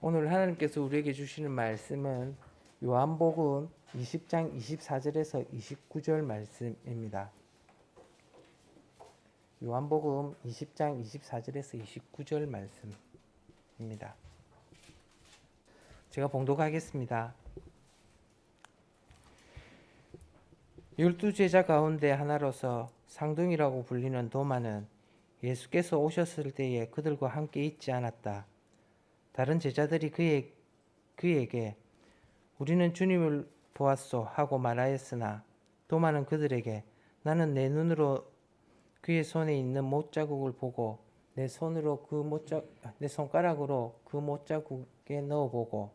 오늘 하나님께서 우리에게 주시는 말씀은 요한복음 20장 24절에서 29절 말씀입니다. 요한복음 20장 24절에서 29절 말씀입니다. 제가 봉독하겠습니다. 12제자 가운데 하나로서 상둥이라고 불리는 도마는 예수께서 오셨을 때에 그들과 함께 있지 않았다. 다른 제자들이 그에게 우리는 주님을 보았소 하고 말하였으나 도마는 그들에게 나는 내 눈으로 그의 손에 있는 못자국을 보고 내 손가락으로 그 못자국에 넣어보고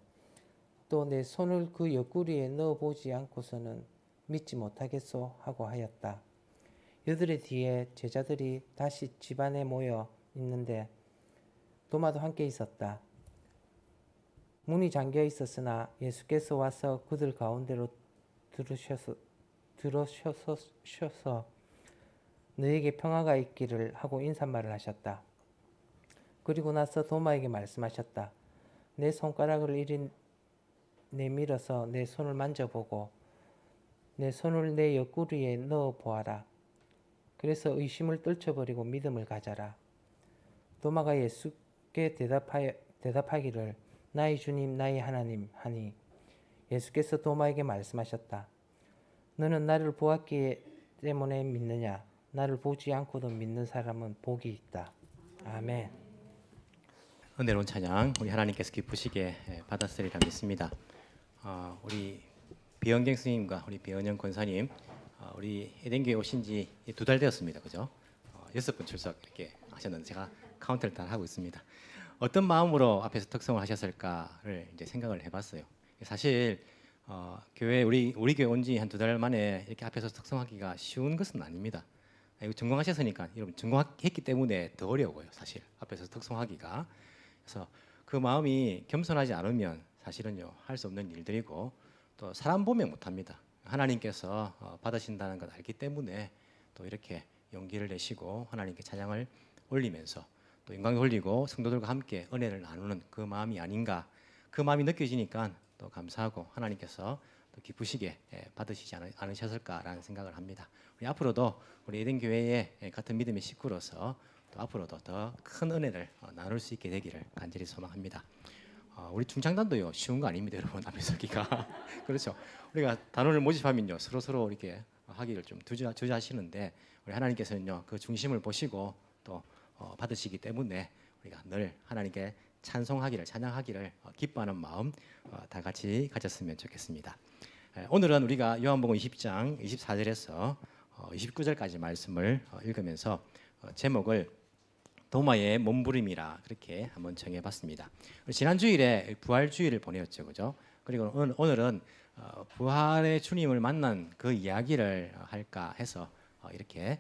또 내 손을 그 옆구리에 넣어보지 않고서는 믿지 못하겠소 하고 하였다. 이들의 뒤에 제자들이 다시 집안에 모여 있는데 도마도 함께 있었다. 문이 잠겨 있었으나 예수께서 와서 그들 가운데로 들어서셔서 너에게 평화가 있기를 하고 인사말을 하셨다. 그리고 나서 도마에게 말씀하셨다. 내 손가락을 이리 내밀어서 내 손을 만져보고 내 손을 내 옆구리에 넣어 보아라. 그래서 의심을 떨쳐버리고 믿음을 가져라. 도마가 예수께 대답하기를 나의 주님 나의 하나님 하니 예수께서 도마에게 말씀하셨다. 너는 나를 보았기 때문에 믿느냐? 나를 보지 않고도 믿는 사람은 복이 있다. 아멘. 은혜로운 찬양 우리 하나님께서 기쁘시게 받았으리라 믿습니다. 우리 비영경 스님과 우리 배은영 권사님 우리 에덴교회 오신 지 2달 되었습니다. 그죠? 6번 출석 이렇게 하셨는데 제가 카운트를 다 하고 있습니다. 어떤 마음으로 앞에서 특성을 하셨을까를 이제 생각을 해봤어요. 사실 교회 우리 교회 온 지 한 2달 만에 이렇게 앞에서 특성하기가 쉬운 것은 아닙니다. 이거 전공하셨으니까 여러분 전공했기 때문에 더 어려워요. 사실 앞에서 특성하기가. 그래서 그 마음이 겸손하지 않으면 사실은요 할 수 없는 일들이고 또 사람 보면 못합니다. 하나님께서 받으신다는 걸 알기 때문에 또 이렇게 용기를 내시고 하나님께 찬양을 올리면서 또 영광을 올리고 성도들과 함께 은혜를 나누는 그 마음이 아닌가, 그 마음이 느껴지니까 또 감사하고 하나님께서 또 기쁘시게 받으시지 않으셨을까라는 생각을 합니다. 우리 앞으로도 우리 에덴 교회의 같은 믿음의 식구로서 또 앞으로도 더 큰 은혜를 나눌 수 있게 되기를 간절히 소망합니다. 우리 중창단도요 쉬운 거 아닙니다, 여러분. 앞에 서기가 그렇죠. 우리가 단원을 모집하면요 서로 이렇게 하기를 좀 주저하시는데 우리 하나님께서는요 그 중심을 보시고 또 받으시기 때문에 우리가 늘 하나님께 찬양하기를 기뻐하는 마음 다 같이 가졌으면 좋겠습니다. 오늘은 우리가 요한복음 20장 24절에서 29절까지 말씀을 읽으면서 제목을 도마의 몸부림이라 그렇게 한번 정해봤습니다. 지난 주일에 부활 주일을 보내었죠, 그죠? 그리고 오늘은 부활의 주님을 만난 그 이야기를 할까 해서 이렇게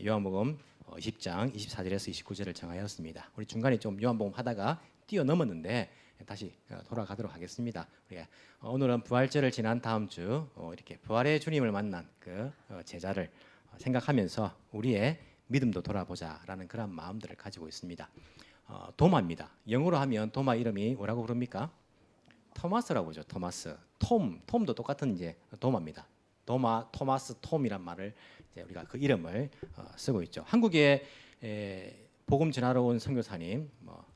요한복음 20장 24절에서 29절을 정하였습니다. 우리 중간에 좀 요한복음 하다가 뛰어넘었는데 다시 돌아가도록 하겠습니다. 우리가 오늘은 부활절을 지난 다음 주 이렇게 부활의 주님을 만난 그 제자를 생각하면서 우리의 믿음도 돌아보자라는 그런 마음들을 가지고 있습니다. 도마입니다. 영어로 하면 도마 이름이 뭐라고 부릅니까? 토마스라고 하죠. 토마스. 톰도 똑같은 이제 도마입니다. 도마, 토마스, 톰이란 말을 이제 우리가 그 이름을 쓰고 있죠. 한국에 복음 전하러 온 선교사님,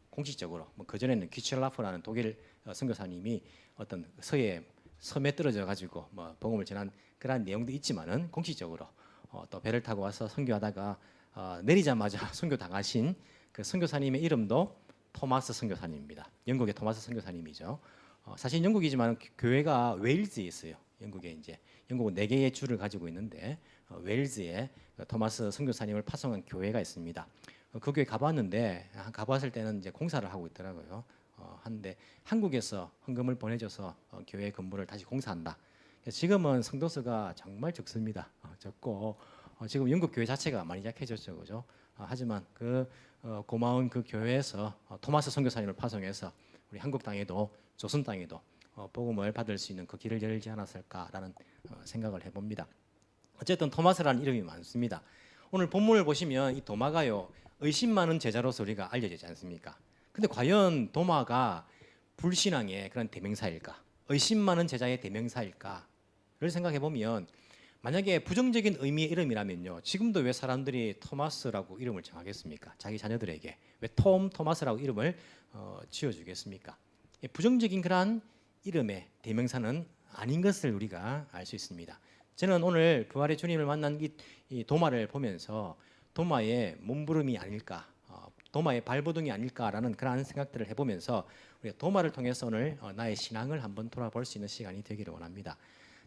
공식적으로 그 전에는 귀첼라프라는 독일 선교사님이 어떤 서해 섬에 떨어져 가지고 복음을 전한 그런 내용도 있지만은 공식적으로 또 배를 타고 와서 선교하다가 내리자마자 선교 당하신 그 선교사님의 이름도 토마스 선교사님입니다. 영국의 토마스 선교사님이죠. 사실 영국이지만 교회가 웨일즈에 있어요. 영국은 4개의 주를 가지고 있는데 웨일즈에 토마스 선교사님을 파송한 교회가 있습니다. 그 교회 가봤는데 가봤을 때는 이제 공사를 하고 있더라고요. 한데 한국에서 헌금을 보내줘서 교회 건물을 다시 공사한다. 지금은 성도수가 정말 적습니다. 적고 지금 영국 교회 자체가 많이 약해졌죠, 그죠? 하지만 그 고마운 그 교회에서 토마스 선교사님을 파송해서 우리 한국 땅에도 조선 땅에도 복음을 받을 수 있는 그 길을 열지 않았을까라는 생각을 해봅니다. 어쨌든 토마스라는 이름이 많습니다. 오늘 본문을 보시면 이 도마가요 의심 많은 제자로서 우리가 알려지지 않습니까? 근데 과연 도마가 불신앙의 그런 대명사일까? 의심 많은 제자의 대명사일까를 생각해 보면 만약에 부정적인 의미의 이름이라면요. 지금도 왜 사람들이 토마스라고 이름을 정하겠습니까? 자기 자녀들에게 왜 토마스라고 이름을 지어주겠습니까? 부정적인 그러한 이름의 대명사는 아닌 것을 우리가 알 수 있습니다. 저는 오늘 부활의 주님을 만난 이 도마를 보면서 도마의 몸부림이 아닐까, 도마의 발버둥이 아닐까라는 그러한 생각들을 해보면서 우리가 도마를 통해서 오늘 나의 신앙을 한번 돌아볼 수 있는 시간이 되기를 원합니다.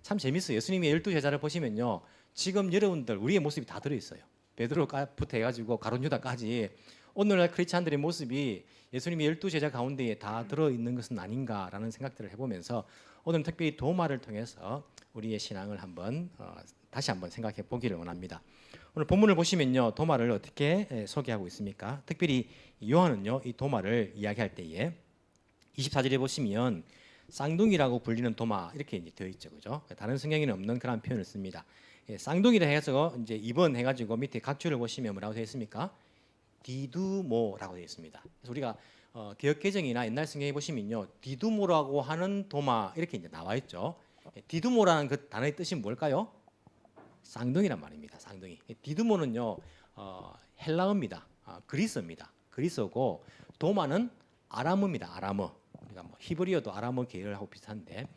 참 재밌어요. 예수님의 12제자를 보시면요. 지금 여러분들 우리의 모습이 다 들어있어요. 베드로부터 해가지고 가룟 유다까지 오늘날 크리스찬들의 모습이 예수님의 12제자 가운데에 다 들어있는 것은 아닌가라는 생각들을 해보면서 오늘 특별히 도마를 통해서 우리의 신앙을 한번 다시 한번 생각해 보기를 원합니다. 오늘 본문을 보시면요. 도마를 어떻게 소개하고 있습니까? 특별히 요한은요. 이 도마를 이야기할 때에 24절에 보시면 쌍둥이라고 불리는 도마 이렇게 이제 되어 있죠, 그죠? 다른 성경에는 없는 그런 표현을 씁니다. 쌍둥이라 해서 이제 2번 해가지고 밑에 각주를 보시면 뭐라고 되어 있습니까? 디두모라고 되어 있습니다. 그래서 우리가 개역 개정이나 옛날 성경에 보시면요, 디두모라고 하는 도마 이렇게 이제 나와 있죠. 디두모라는 그 단어의 뜻이 뭘까요? 쌍둥이란 말입니다. 쌍둥이. 디두모는요 헬라어입니다. 그리스어입니다. 그리스어고 도마는 아람어입니다. 아람어. 우리가 뭐 히브리어도 아람어 계열하고 비슷한데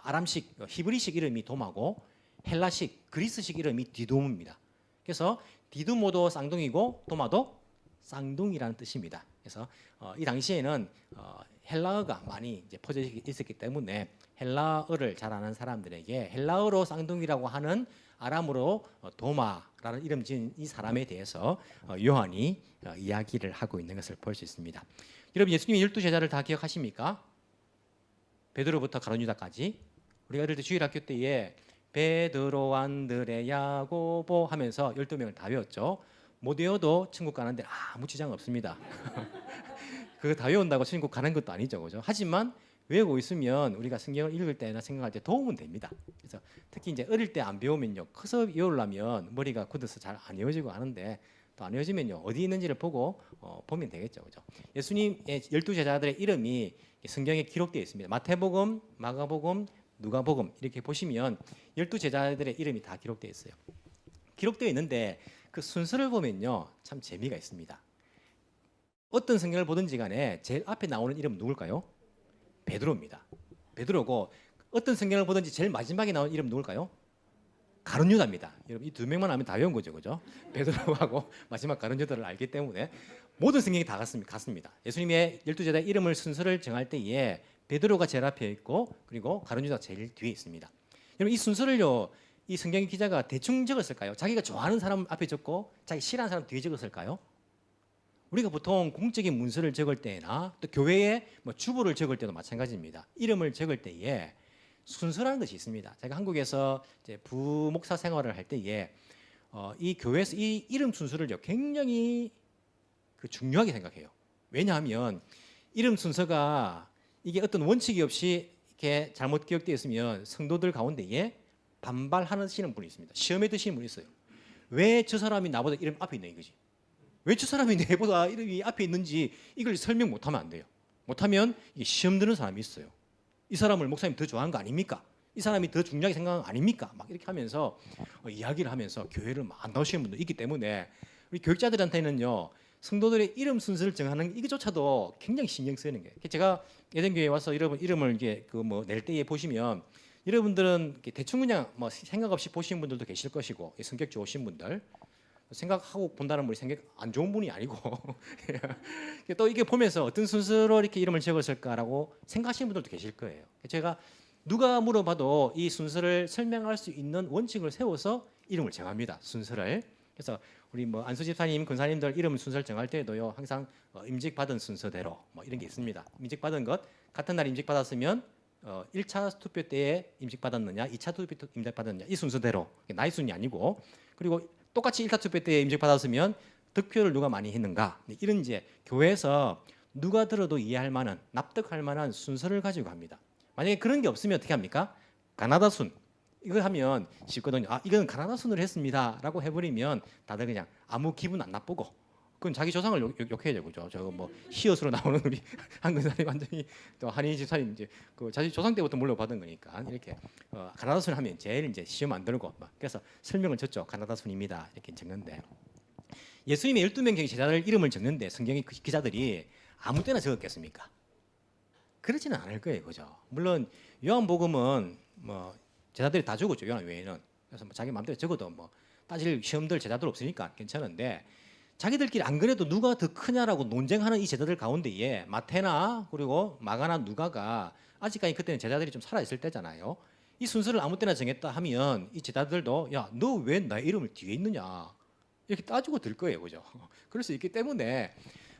아람식 히브리식 이름이 도마고 헬라식 그리스식 이름이 디두모입니다. 그래서 디두모도 쌍둥이고 도마도 쌍둥이라는 뜻입니다. 그래서 이 당시에는 헬라어가 많이 이제 퍼져 있었기 때문에 헬라어를 잘 아는 사람들에게 헬라어로 쌍둥이라고 하는 아람어로 도마라는 이름 지은 이 사람에 대해서 요한이 이야기를 하고 있는 것을 볼 수 있습니다. 여러분 예수님의 12제자를 다 기억하십니까? 베드로부터 가룟 유다까지. 우리가 어릴 때 주일학교 때에 베드로, 안드레, 야고보 하면서 12명을 다 외웠죠. 못 외워도 천국 가는데 아무 지장 없습니다. 그거 다 외운다고 천국 가는 것도 아니죠, 그죠? 하지만 외우고 있으면 우리가 성경을 읽을 때나 생각할 때 도움은 됩니다. 그래서 특히 이제 어릴 때 안 배우면요, 커서 외우려면 머리가 굳어서 잘 안 외워지고 하는데 또 안 외워지면요 어디 있는지를 보고 보면 되겠죠, 그죠? 예수님의 12제자들의 이름이 성경에 기록되어 있습니다. 마태복음, 마가복음, 누가복음 이렇게 보시면 12제자들의 이름이 다 기록되어 있어요. 기록되어 있는데 그 순서를 보면요 참 재미가 있습니다. 어떤 성경을 보든지 간에 제일 앞에 나오는 이름은 누굴까요? 베드로입니다. 베드로고 어떤 성경을 보든지 제일 마지막에 나오는 이름은 누굴까요? 가룟 유다입니다. 여러분 이 두 명만 하면 다 외운 거죠, 그죠? 베드로하고 마지막 가룟 유다를 알기 때문에 모든 성경이 다 같습니다. 예수님의 12제자의 이름을 순서를 정할 때에 베드로가 제일 앞에 있고 그리고 가룟 유다가 제일 뒤에 있습니다. 여러분 이 순서를요 이 성경 기자가 대충 적었을까요? 자기가 좋아하는 사람 앞에 적고 자기 싫어하는 사람 뒤에 적었을까요? 우리가 보통 공적인 문서를 적을 때나 또 교회에 뭐 주부를 적을 때도 마찬가지입니다. 이름을 적을 때에 순서라는 것이 있습니다. 제가 한국에서 이제 부목사 생활을 할 때에 이 교회에서 이 이름 순서를요 굉장히 중요하게 생각해요. 왜냐하면 이름 순서가 이게 어떤 원칙이 없이 이렇게 잘못 기억되어 있으면 성도들 가운데에 반발하시는 분이 있습니다. 시험에 드시는 분이 있어요. 왜 저 사람이 나보다 이름 앞에 있냐 이거지. 왜 저 사람이 내보다 이름이 앞에 있는지 이걸 설명 못하면 안 돼요. 못하면 이게 시험 드는 사람이 있어요. 이 사람을 목사님 더 좋아하는 거 아닙니까? 이 사람이 더 중요하게 생각하는 거 아닙니까? 막 이렇게 하면서 이야기를 하면서 교회를 막 안 나오시는 분도 있기 때문에 우리 교육자들한테는요 성도들의 이름 순서를 정하는 이것조차도 굉장히 신경 쓰이는 거예요. 제가 예전교회에 와서 여러분 이름을 이게 낼 때에 보시면 여러분들은 대충 그냥 뭐 생각 없이 보시는 분들도 계실 것이고 성격 좋으신 분들 생각하고 본다는 분이 생각 안 좋은 분이 아니고 또 이게 보면서 어떤 순서로 이렇게 이름을 적었을까라고 생각하시는 분들도 계실 거예요. 제가 누가 물어봐도 이 순서를 설명할 수 있는 원칙을 세워서 이름을 정합니다. 순서를. 그래서 우리 뭐 안수 집사님, 권사님들 이름 순서를 정할 때도요 항상 임직 받은 순서대로 뭐 이런 게 있습니다. 임직 받은 것 같은 날 임직 받았으면 1차 투표 때에 임직 받았느냐, 2차 투표 때 임직 받았느냐 이 순서대로 나이 순이 아니고 그리고 똑같이 1차 투표 때에 임직 받았으면 득표를 누가 많이 했는가 이런 이제 교회에서 누가 들어도 이해할 만한 납득할 만한 순서를 가지고 합니다. 만약에 그런 게 없으면 어떻게 합니까? 가나다 순 이거 하면 쉽거든요. 이건 가나다 순으로 했습니다라고 해버리면 다들 그냥 아무 기분 안 나쁘고 그건 자기 조상을 욕해야 되고죠. 저거 뭐 히읗으로 나오는 우리 한근사님 완전히 또 한인 집사님 이제 그 자기 조상 때부터 물려받은 거니까 이렇게 가나다 순 하면 제일 이제 시험 안 들고 막 그래서 설명을 줬죠. 가나다 순입니다. 이렇게 적는데 예수님의 12명 제자들 이름을 적는데 성경의 기자들이 아무 때나 적었겠습니까? 그렇지는 않을 거예요, 그죠? 물론 요한복음은 뭐 제자들이 다 적었죠. 요한 외에는 그래서 뭐 자기 마음대로 적어도 뭐 따질 시험들 제자들 없으니까 괜찮은데. 자기들끼리 안 그래도 누가 더 크냐라고 논쟁하는 이 제자들 가운데에 마태나 그리고 마가나 누가가 아직까지 그때는 제자들이 좀 살아있을 때잖아요. 이 순서를 아무 때나 정했다 하면 이 제자들도 야, 너 왜 나의 이름을 뒤에 있느냐 이렇게 따지고 들 거예요, 그죠? 그럴 수 있기 때문에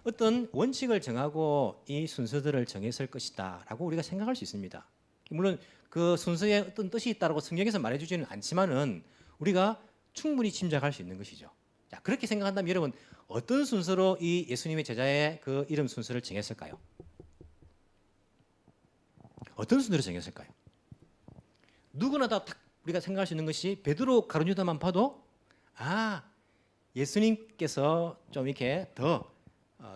어떤 원칙을 정하고 이 순서들을 정했을 것이다라고 우리가 생각할 수 있습니다. 물론 그 순서에 어떤 뜻이 있다라고 성경에서 말해주지는 않지만은 우리가 충분히 짐작할 수 있는 것이죠. 자, 그렇게 생각한다면 여러분 어떤 순서로 이 예수님의 제자의 그 이름 순서를 정했을까요? 어떤 순서로 정했을까요? 누구나 다 우리가 생각할 수 있는 것이 베드로 가룟 유다만 봐도 예수님께서 좀 이렇게 더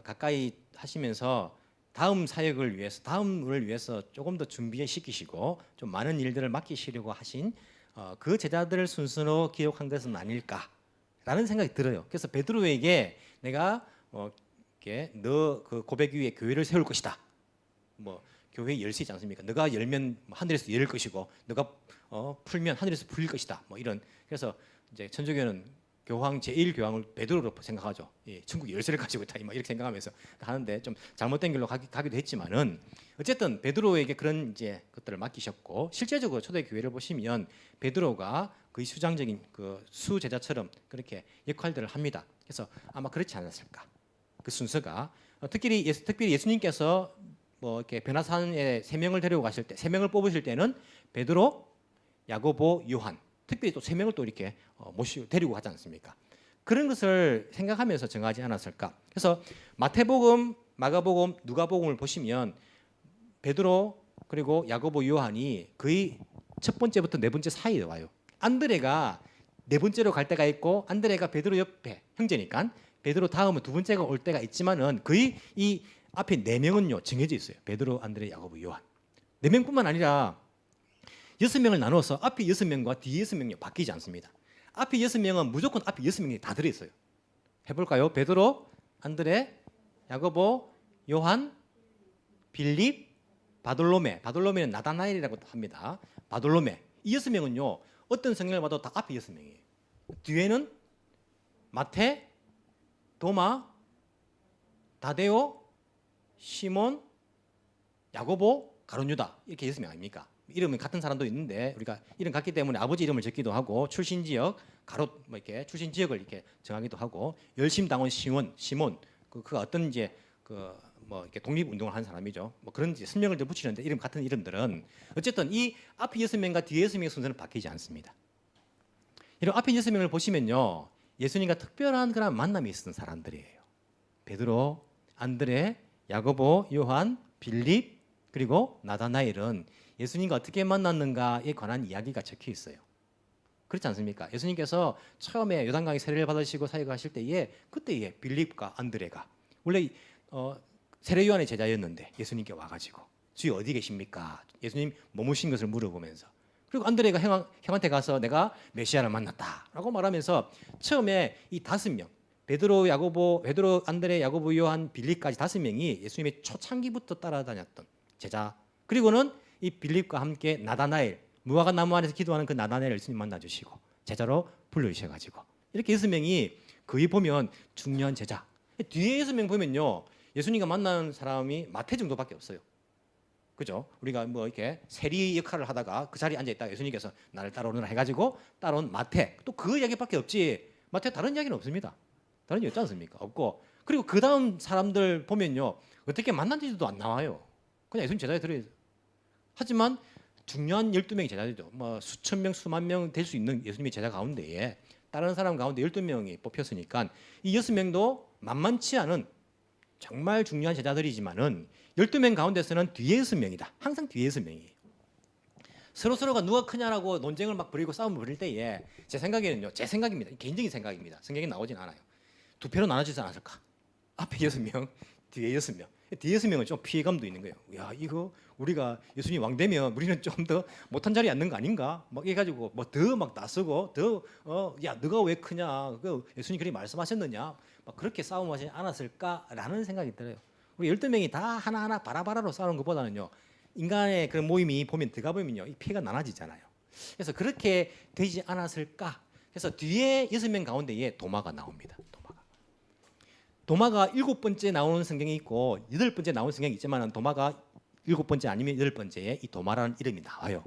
가까이 하시면서 다음 사역을 위해서 다음을 위해서 조금 더 준비시키시고 좀 많은 일들을 맡기시려고 하신 그 제자들 순서로 기록한 것은 아닐까? 라는 생각이 들어요. 그래서 베드로에게 내가 이렇게 너 그 고백 위에 교회를 세울 것이다. 뭐 교회 열쇠 않습니까? 너가 열면 하늘에서 열 것이고, 너가 풀면 하늘에서 풀릴 것이다. 뭐 이런. 그래서 이제 천주교는 교황 제1교황을 베드로로 생각하죠. 예, 천국 열쇠를 가지고 있다. 이렇게 생각하면서 하는데 좀 잘못된 길로 가기도 했지만은 어쨌든 베드로에게 그런 이제 것들을 맡기셨고 실제적으로 초대 교회를 보시면 베드로가 거의 수장적인 그 수제자처럼 그렇게 역할들을 합니다. 그래서 아마 그렇지 않았을까. 그 순서가 특별히 예수님께서 뭐 이렇게 베나산에 3명을 데리고 가실 때 3명을 뽑으실 때는 베드로, 야고보, 요한 특별히 또 3명을 또 이렇게 데리고 가지 않습니까? 그런 것을 생각하면서 정하지 않았을까? 그래서 마태복음, 마가복음, 누가복음을 보시면 베드로 그리고 야고보, 요한이 거의 첫 번째부터 네 번째 사이에 와요. 안드레가 네 번째로 갈 때가 있고 안드레가 베드로 옆에 형제니까 베드로 다음은 두 번째가 올 때가 있지만은 거의 이 앞에 네 명은요 정해져 있어요. 베드로, 안드레, 야고보, 요한. 네 명뿐만 아니라 6명을 나누어서 앞에 6명과 뒤에 6명이 바뀌지 않습니다. 앞에 6명은 무조건 앞에 6명이 다 들어있어요. 해볼까요? 베드로, 안드레, 야고보, 요한, 빌립, 바돌로메. 바돌로메는 나다나엘이라고 합니다. 바돌로메. 이 6명은요 어떤 성경을 봐도 다 앞에 6명이에요. 뒤에는 마태, 도마, 다데오, 시몬, 야고보, 가룟 유다 이렇게 6명 아닙니까? 이름은 같은 사람도 있는데 우리가 이름 같기 때문에 아버지 이름을 적기도 하고 출신 지역 가롯 뭐 이렇게 출신 지역을 이렇게 정하기도 하고 열심당원 시몬 그가 어떤 이제 그 뭐 이렇게 독립 운동을 한 사람이죠. 뭐 그런 이제 설명을 붙이는데 이름 같은 이름들은 어쨌든 이 앞에 6명과 뒤에 6명의 순서는 바뀌지 않습니다. 이런 앞에 6명을 보시면요 예수님과 특별한 그런 만남이 있었던 사람들이에요. 베드로, 안드레, 야고보, 요한, 빌립 그리고 나다나엘은 예수님과 어떻게 만났는가에 관한 이야기가 적혀 있어요. 그렇지 않습니까? 예수님께서 처음에 요단강에 세례를 받으시고 사역하실 때에 그때에 빌립과 안드레가 원래 세례 요한의 제자였는데 예수님께 와가지고 주여 어디 계십니까? 예수님 머무신 것을 물어보면서 그리고 안드레가 형한테 가서 내가 메시아를 만났다라고 말하면서 처음에 이 5명 베드로, 안드레, 야고보, 요한, 빌립까지 5명이 예수님의 초창기부터 따라다녔던 제자 그리고는 이 빌립과 함께 나다나엘 무화과 나무 안에서 기도하는 그 나다나엘을 예수님 만나주시고 제자로 불러주셔가지고 이렇게 6명이 거의 보면 중요한 제자 뒤에 6명 보면요 예수님과 만난 사람이 마태 정도밖에 없어요. 그죠? 우리가 뭐 이렇게 세리 역할을 하다가 그 자리에 앉아 있다가 예수님께서 나를 따라오느라 해가지고 따라온 마태 또 그 이야기밖에 없지 마태 다른 이야기는 없습니다. 다른 이야기 없지 않습니까? 없고 그리고 그 다음 사람들 보면요 어떻게 만난지도 안 나와요. 그냥 예수님 제자에 들어있어요. 하지만 중요한 12명의 제자들이죠. 뭐 수천 명, 수만 명 될 수 있는 예수님의 제자 가운데에 다른 사람 가운데 12명이 뽑혔으니까 이 6명도 만만치 않은 정말 중요한 제자들이지만은 12명 가운데서는 뒤에 6명이다. 항상 뒤에 6명이에요. 서로가 누가 크냐라고 논쟁을 막 벌이고 싸움을 벌일 때에 제 생각에는요. 제 생각입니다. 개인적인 생각입니다. 성경에 나오진 않아요. 두 패로 나눠지지 않았을까? 앞에 6명, 뒤에 6명. 뒤에 6명은 좀 피해감도 있는 거예요. 야, 이거 우리가 예수님 왕 되면 우리는 좀 더 못한 자리에 앉는 거 아닌가? 막 해가지고 뭐 더 막 나서고 야, 너가 왜 크냐? 그 예수님 그렇게 말씀하셨느냐? 막 그렇게 싸움하지 않았을까라는 생각이 들어요. 우리 12명이 다 하나하나 바라바라로 싸우는 것보다는요, 인간의 그런 모임이 보면 들어가 보면요, 이 피해가 나눠지잖아요. 그래서 그렇게 되지 않았을까? 그래서 뒤에 6명 가운데에 도마가 나옵니다. 도마가 7번째 나오는 성경이 있고 8번째 나오는 성경이 있지만 도마가 7번째 아니면 8번째에 이 도마라는 이름이 나와요.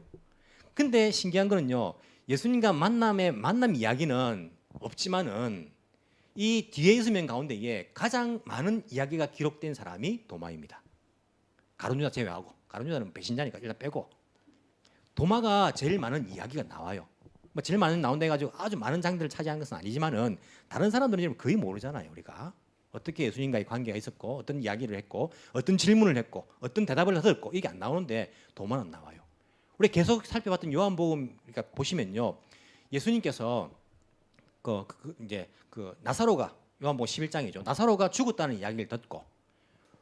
근데 신기한 거는요, 예수님과 만남 이야기는 없지만은 이 뒤에 6명 가운데에 가장 많은 이야기가 기록된 사람이 도마입니다. 가룟 유다 제외하고, 가룟 유다는 배신자니까 일단 빼고, 도마가 제일 많은 이야기가 나와요. 뭐 제일 많은 나온다 해가지고 아주 많은 장들을 차지한 것은 아니지만은 다른 사람들은 거의 모르잖아요. 우리가 어떻게 예수님과의 관계가 있었고, 어떤 이야기를 했고, 어떤 질문을 했고, 어떤 대답을 얻었고, 이게 안 나오는데 도마는 나와요. 우리 계속 살펴봤던 요한복음 그러니까 보시면요, 예수님께서 이제 나사로가, 요한복음 11장이죠. 나사로가 죽었다는 이야기를 듣고,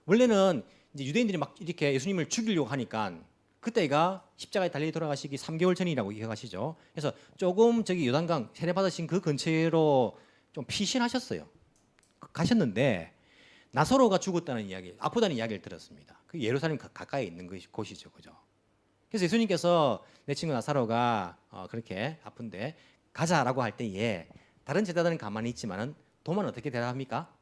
원래는 이제 유대인들이 막 이렇게 예수님을 죽이려고 하니까 그때가 십자가에 달려 돌아가시기 3개월 전이라고 기억하시죠. 그래서 조금 저기 요단강 세례 받으신 그 근처로 좀 피신하셨어요. 가셨는데 나사로가 죽었다는 이야기, 아프다는 이야기를 들었습니다. 그 예루살렘 가까이 있는 곳이죠, 그죠? 그래서 예수님께서 내 친구 나사로가 그렇게 아픈데 가자라고 할 때에 다른 제자들은 가만히 있지만은 도마는 어떻게 대답합니까?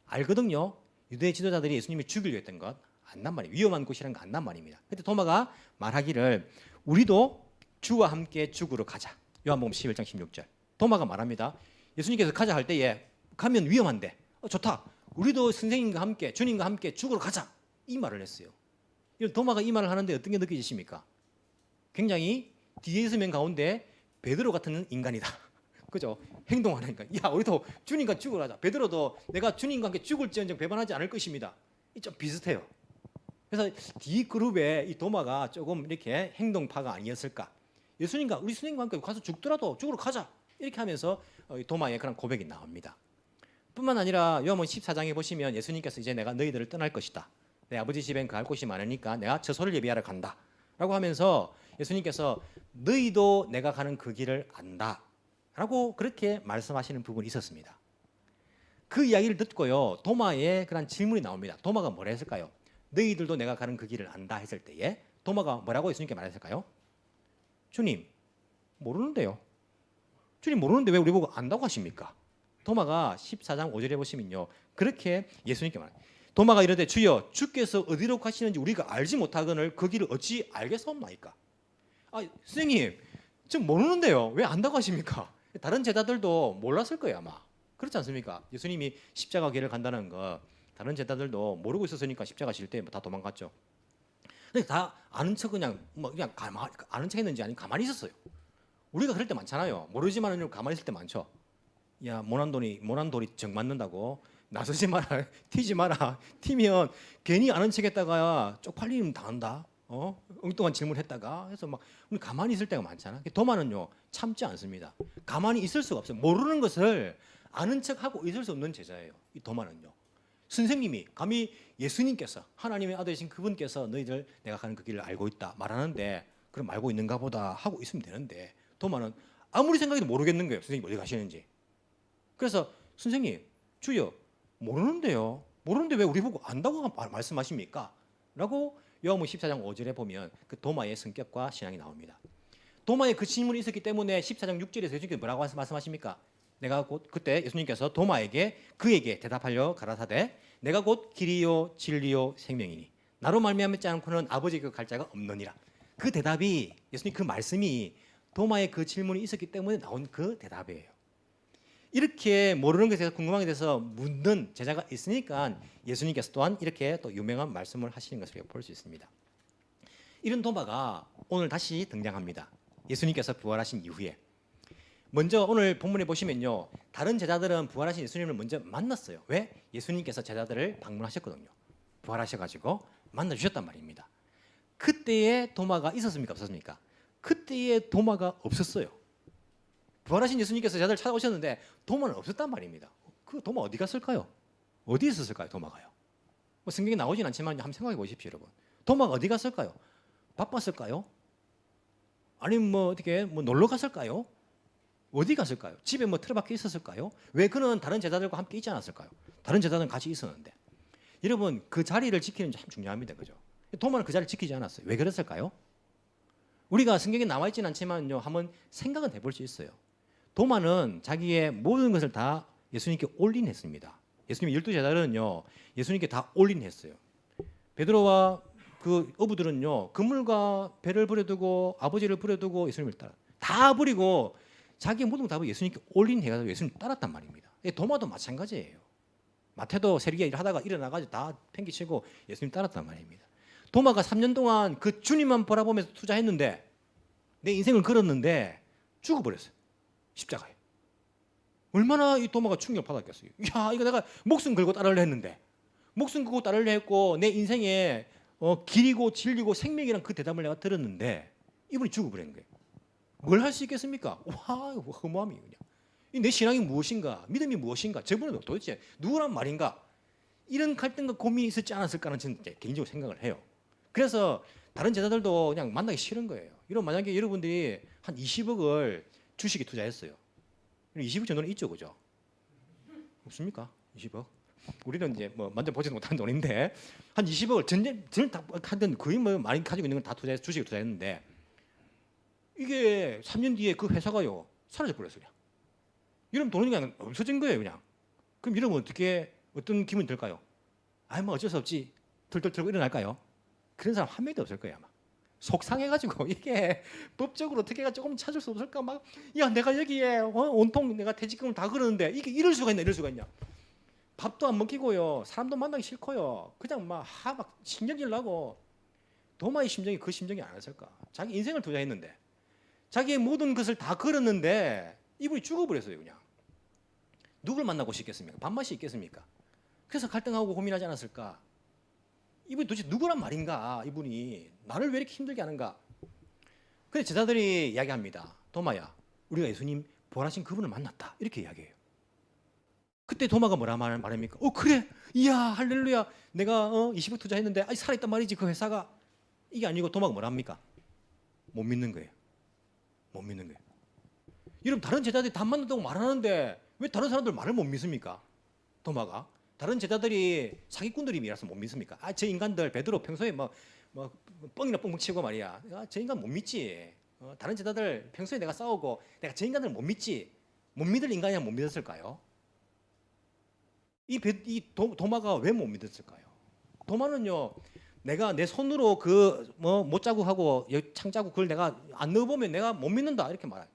알거든요. 유대 지도자들이 예수님을 죽이려 했던 것 안단 말이에요. 위험한 곳이라는 거 안단 말입니다. 그때 도마가 말하기를 우리도 주와 함께 죽으러 가자. 요한복음 11장 16절. 도마가 말합니다. 예수님께서 가자 할 때에 가면 위험한데 좋다. 우리도 선생님과 함께 주님과 함께 죽으러 가자. 이 말을 했어요. 도마가 이 말을 하는데 어떤 게 느껴지십니까? 굉장히 뒤에 6명 가운데 베드로 같은 인간이다. 그죠? 행동하니까 야, 우리도 주님과 죽으러 가자. 베드로도 내가 주님과 함께 죽을지언정 배반하지 않을 것입니다. 좀 비슷해요. 그래서 뒤 그룹에 이 도마가 조금 이렇게 행동파가 아니었을까? 예수님과 우리 스님과 함께 가서 죽더라도 죽으러 가자. 이렇게 하면서 도마의 그런 고백이 나옵니다. 뿐만 아니라 요한복음 14장에 보시면 예수님께서 이제 내가 너희들을 떠날 것이다. 내 아버지 집엔 갈 곳이 많으니까 내가 처소를 예비하러 간다. 라고 하면서 예수님께서 너희도 내가 가는 그 길을 안다. 라고 그렇게 말씀하시는 부분이 있었습니다. 그 이야기를 듣고요, 도마의 그런 질문이 나옵니다. 도마가 뭐라 했을까요? 너희들도 내가 가는 그 길을 안다 했을 때에 도마가 뭐라고 예수님께 말했을까요? 주님, 모르는데요. 주님 모르는데 왜 우리 보고 안다고 하십니까? 도마가 14장 5절에 보시면요, 그렇게 예수님께 말해요. 도마가 이르되 주여 주께서 어디로 가시는지 우리가 알지 못하거늘 그 길을 어찌 알겠사옵나이까? 선생님 좀 모르는데요 왜 안다고 하십니까? 다른 제자들도 몰랐을 거예요 아마. 그렇지 않습니까? 예수님이 십자가 길을 간다는 거 다른 제자들도 모르고 있었으니까 십자가 질 때 다 도망갔죠. 근데 다 아는 척 그냥 아는 척 했는지 아니면 가만히 있었어요. 우리가 그럴 때 많잖아요. 모르지만은 가만히 있을 때 많죠. 야, 모난 돌이 정 맞는다고 나서지 마라, 튀지 마라. 튀면 괜히 아는 척했다가 쪽팔리면 당한다. 엉뚱한 질문했다가 해서 막 우리 가만히 있을 때가 많잖아. 도마는요 참지 않습니다. 가만히 있을 수가 없어요. 모르는 것을 아는 척하고 있을 수 없는 제자예요. 이 도마는요. 선생님이 감히 예수님께서 하나님의 아들이신 그분께서 너희들 내가 가는 그 길을 알고 있다 말하는데 그럼 알고 있는가 보다 하고 있으면 되는데 도마는 아무리 생각해도 모르겠는 거예요. 선생님 어디 가시는지. 그래서 선생님 주여 모르는데요. 모르는데 왜 우리 보고 안다고 말씀하십니까? 라고 요한복음 14장 5절에 보면 그 도마의 성격과 신앙이 나옵니다. 도마의 그 질문이 있었기 때문에 14장 6절에서 예수님께서 뭐라고 말씀하십니까? 내가 곧 그때 예수님께서 도마에게 그에게 대답하려 가라사대 내가 곧 길이요 진리요 생명이니 나로 말미암지 않고는 아버지께 갈 자가 없느니라. 그 대답이 예수님 그 말씀이 도마의 그 질문이 있었기 때문에 나온 그 대답이에요. 이렇게 모르는 것에 대해서 궁금한 것에 대해서 묻는 제자가 있으니까 예수님께서 또한 이렇게 또 유명한 말씀을 하시는 것을 볼 수 있습니다. 이런 도마가 오늘 다시 등장합니다. 예수님께서 부활하신 이후에. 먼저 오늘 본문에 보시면요, 다른 제자들은 부활하신 예수님을 먼저 만났어요. 왜? 예수님께서 제자들을 방문하셨거든요. 부활하셔가지고 만나주셨단 말입니다. 그때의 도마가 있었습니까? 없었습니까? 그때의 도마가 없었어요. 부활하신 예수님께서 제자들 찾아오셨는데 도마는 없었단 말입니다. 그 도마 어디 갔을까요? 어디 있었을까요? 도마가요. 뭐 성경에 나오진 않지만 한번 생각해 보십시오, 여러분. 도마가 어디 갔을까요? 바빴을까요? 아니면 뭐 어떻게 뭐 놀러 갔을까요? 어디 갔을까요? 집에 뭐 틀어박혀 있었을까요? 왜 그는 다른 제자들과 함께 있지 않았을까요? 다른 제자들은 같이 있었는데. 여러분 그 자리를 지키는 게 참 중요합니다, 그죠? 도마는 그 자리를 지키지 않았어요. 왜 그랬을까요? 우리가 성경에 나와 있지는 않지만요, 한번 생각은 해볼 수 있어요. 도마는 자기의 모든 것을 다 예수님께 올인했습니다. 예수님 12제자는요, 예수님께 다 올인했어요. 베드로와 그 어부들은요, 그물과 배를 버려두고 아버지를 버려두고 예수님을 따라 다 버리고 자기 모든 걸 다 예수님께 올인해가지고 예수님 따랐단 말입니다. 도마도 마찬가지예요. 마태도 세리가 일하다가 일어나가지고 다 팽개치고 예수님 따랐단 말입니다. 도마가 3년 동안 그 주님만 바라보면서 투자했는데 내 인생을 걸었는데 죽어버렸어요. 십자가에. 얼마나 이 도마가 충격을 받았겠어요. 야, 이거 내가 목숨 걸고 따르려 했는데, 목숨 걸고 따르려 했고 내 인생에 길이고 진리고 생명이란 그 대답을 내가 들었는데 이분이 죽어버린 거예요. 뭘 할 수 있겠습니까? 와, 허무함이 그냥. 내 신앙이 무엇인가? 믿음이 무엇인가? 저분은 도대체 누구란 말인가? 이런 갈등과 고민이 있었지 않았을까는 저는 개인적으로 생각을 해요. 그래서 다른 제자들도 그냥 만나기 싫은 거예요. 이런 만약에 여러분들이 한 20억을 주식에 투자했어요. 20억 정도는 있죠, 그죠? 없습니까? 20억? 우리는 이제 뭐 만져보지도 못한 돈인데 한 20억을 전다 하든 거의 뭐 많이 가지고 있는 건 다 투자해서 주식에 투자했는데 이게 3년 뒤에 그 회사가요 사라져 버렸어요. 그냥. 이러면 돈이 그냥 없어진 거예요, 그냥. 그럼 이러면 어떤 기분이 들까요? 아, 뭐 어쩔 수 없지. 털털 털고 일어날까요? 그런 사람 한 명도 없을 거예요, 아마. 속상해가지고 이게 법적으로 어떻게가 조금 찾을 수 없을까? 막, 야, 내가 여기에 온통 내가 퇴직금을 다 걸었는데 이게 이럴 수가 있나, 이럴 수가 있냐? 밥도 안 먹히고요, 사람도 만나기 싫고요, 그냥 막 신경질 나고. 도마의 심정이 그 심정이 아니었을까? 자기 인생을 투자했는데, 자기의 모든 것을 다 걸었는데 이분이 죽어버렸어요, 그냥. 누굴 만나고 싶겠습니까? 밥맛이 있겠습니까? 그래서 갈등하고 고민하지 않았을까? 이분이 도대체 누구란 말인가? 이분이 나를 왜 이렇게 힘들게 하는가? 그래서 제자들이 이야기합니다. 도마야, 우리가 예수님 부활하신 그분을 만났다. 이렇게 이야기해요. 그때 도마가 뭐라 말합니까? 그래, 이야, 할렐루야, 내가 20억 투자했는데 살아있단 말이지, 그 회사가. 이게 아니고 도마가 뭐라 합니까? 못 믿는 거예요. 못 믿는 거예요. 여러분, 다른 제자들이 다 만났다고 말하는데 왜 다른 사람들 말을 못 믿습니까? 도마가. 다른 제자들이 사기꾼들이라서 못 믿습니까? 저 인간들, 베드로 평소에 뭐 뻥이나 뻥뻥 치고 말이야. 저 인간 못 믿지. 다른 제자들 평소에 내가 싸우고 내가 저 인간들 못 믿지. 못 믿을 인간이야 못 믿었을까요? 도마가 왜 못 믿었을까요? 도마는요, 내가 내 손으로 그 못자국하고 창자국 그걸 내가 안 넣어보면 내가 못 믿는다 이렇게 말해요.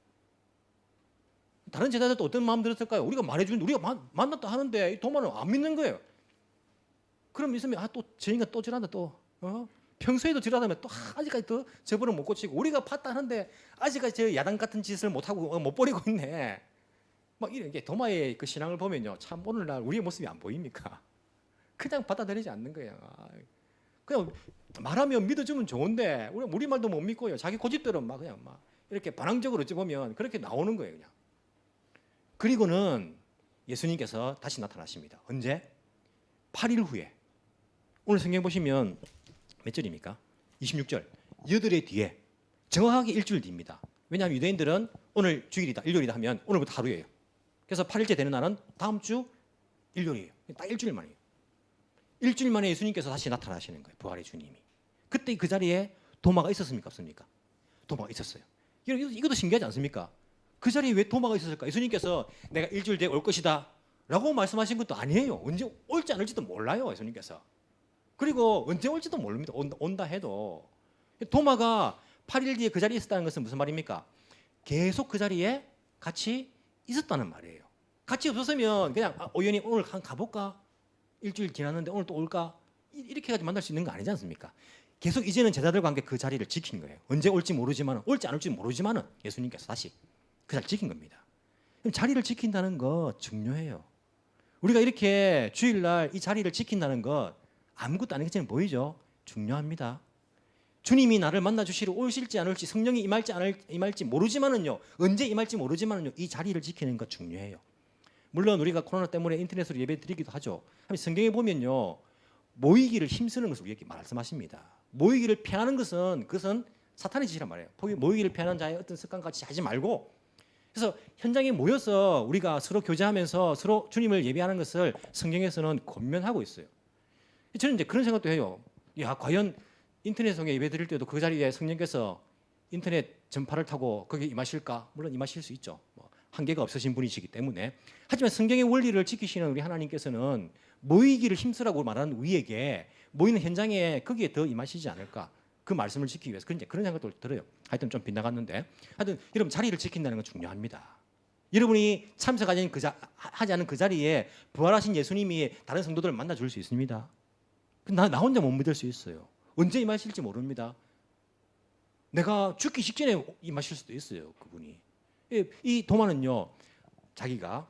다른 제자들도 어떤 마음 들었을까요? 우리가 말해주는데 우리가 만났다 하는데 도마는 안 믿는 거예요. 그럼 있으면 또 저 인간 또 지랄한다 또. 평소에도 지랄하면 또 아직까지 또 저번은 못 고치고 우리가 봤다 하는데 아직까지 저 야당 같은 짓을 못 하고 못 버리고 있네. 막 이런 게 도마의 그 신앙을 보면요, 참 오늘날 우리의 모습이 안 보입니까? 그냥 받아들이지 않는 거예요. 그냥 말하면 믿어주면 좋은데 우리 말도 못 믿고요. 자기 고집대로 그냥 이렇게 반항적으로 어찌 보면 그렇게 나오는 거예요, 그냥. 그리고는 예수님께서 다시 나타나십니다. 언제? 8일 후에. 오늘 성경 보시면 몇 절입니까? 26절. 여들의 뒤에. 정확하게 일주일 뒤입니다. 왜냐하면 유대인들은 오늘 주일이다, 일요일이다 하면 오늘부터 하루예요. 그래서 8일째 되는 날은 다음 주 일요일이에요. 딱 일주일 만이에요. 일주일 만에 예수님께서 다시 나타나시는 거예요. 부활의 주님이. 그때 그 자리에 도마가 있었습니까? 없습니까? 도마가 있었어요. 이것도 신기하지 않습니까? 그 자리에 왜 도마가 있었을까? 예수님께서 내가 일주일 뒤에 올 것이다 라고 말씀하신 것도 아니에요. 언제 올지 안 올지도 몰라요, 예수님께서. 그리고 언제 올지도 모릅니다. 온다 해도. 도마가 8일 뒤에 그 자리에 있었다는 것은 무슨 말입니까? 계속 그 자리에 같이 있었다는 말이에요. 같이 없었으면 그냥 우연히 오늘 가볼까? 일주일 지났는데 오늘 또 올까? 이렇게 해가지고 만날 수 있는 거 아니지 않습니까? 계속 이제는 제자들과 함께 그 자리를 지킨 거예요. 언제 올지 모르지만, 올지 안 올지 모르지만은 예수님께서 다시 그 자리를 지킨 겁니다. 그럼 자리를 지킨다는 거 중요해요. 우리가 이렇게 주일날 이 자리를 지킨다는 것 아무것도 아닌 것처럼 보이죠? 중요합니다. 주님이 나를 만나 주시러 오실지 안 올지, 성령이 임할지 안 임할지 모르지만은요, 언제 임할지 모르지만은요, 이 자리를 지키는 것 중요해요. 물론 우리가 코로나 때문에 인터넷으로 예배 드리기도 하죠. 성경에 보면요, 모이기를 힘쓰는 것을 우리에게 말씀하십니다. 모이기를 피하는 것은 그것은 사탄의 짓이란 말이에요. 모이기를 피하는 자의 어떤 습관같이 하지 말고, 그래서 현장에 모여서 우리가 서로 교제하면서 서로 주님을 예배하는 것을 성경에서는 권면하고 있어요. 저는 이제 그런 생각도 해요. 야, 과연 인터넷상에 예배 드릴 때도 그 자리에 성령께서 인터넷 전파를 타고 거기 임하실까? 물론 임하실 수 있죠. 한계가 없으신 분이시기 때문에. 하지만 성경의 원리를 지키시는 우리 하나님께서는 모이기를 힘쓰라고 말하는 우리에게 모이는 현장에 거기에 더 임하시지 않을까? 그 말씀을 지키기 위해서 그런 생각도 들어요. 하여튼 좀 빗나갔는데, 하여튼 여러분 자리를 지킨다는 건 중요합니다. 여러분이 참석하지 않은 그 자리에 부활하신 예수님이 다른 성도들을 만나 줄 수 있습니다. 나 혼자 못 믿을 수 있어요. 언제 임하실지 모릅니다. 내가 죽기 직전에 임하실 수도 있어요, 그분이. 이 도마는요, 자기가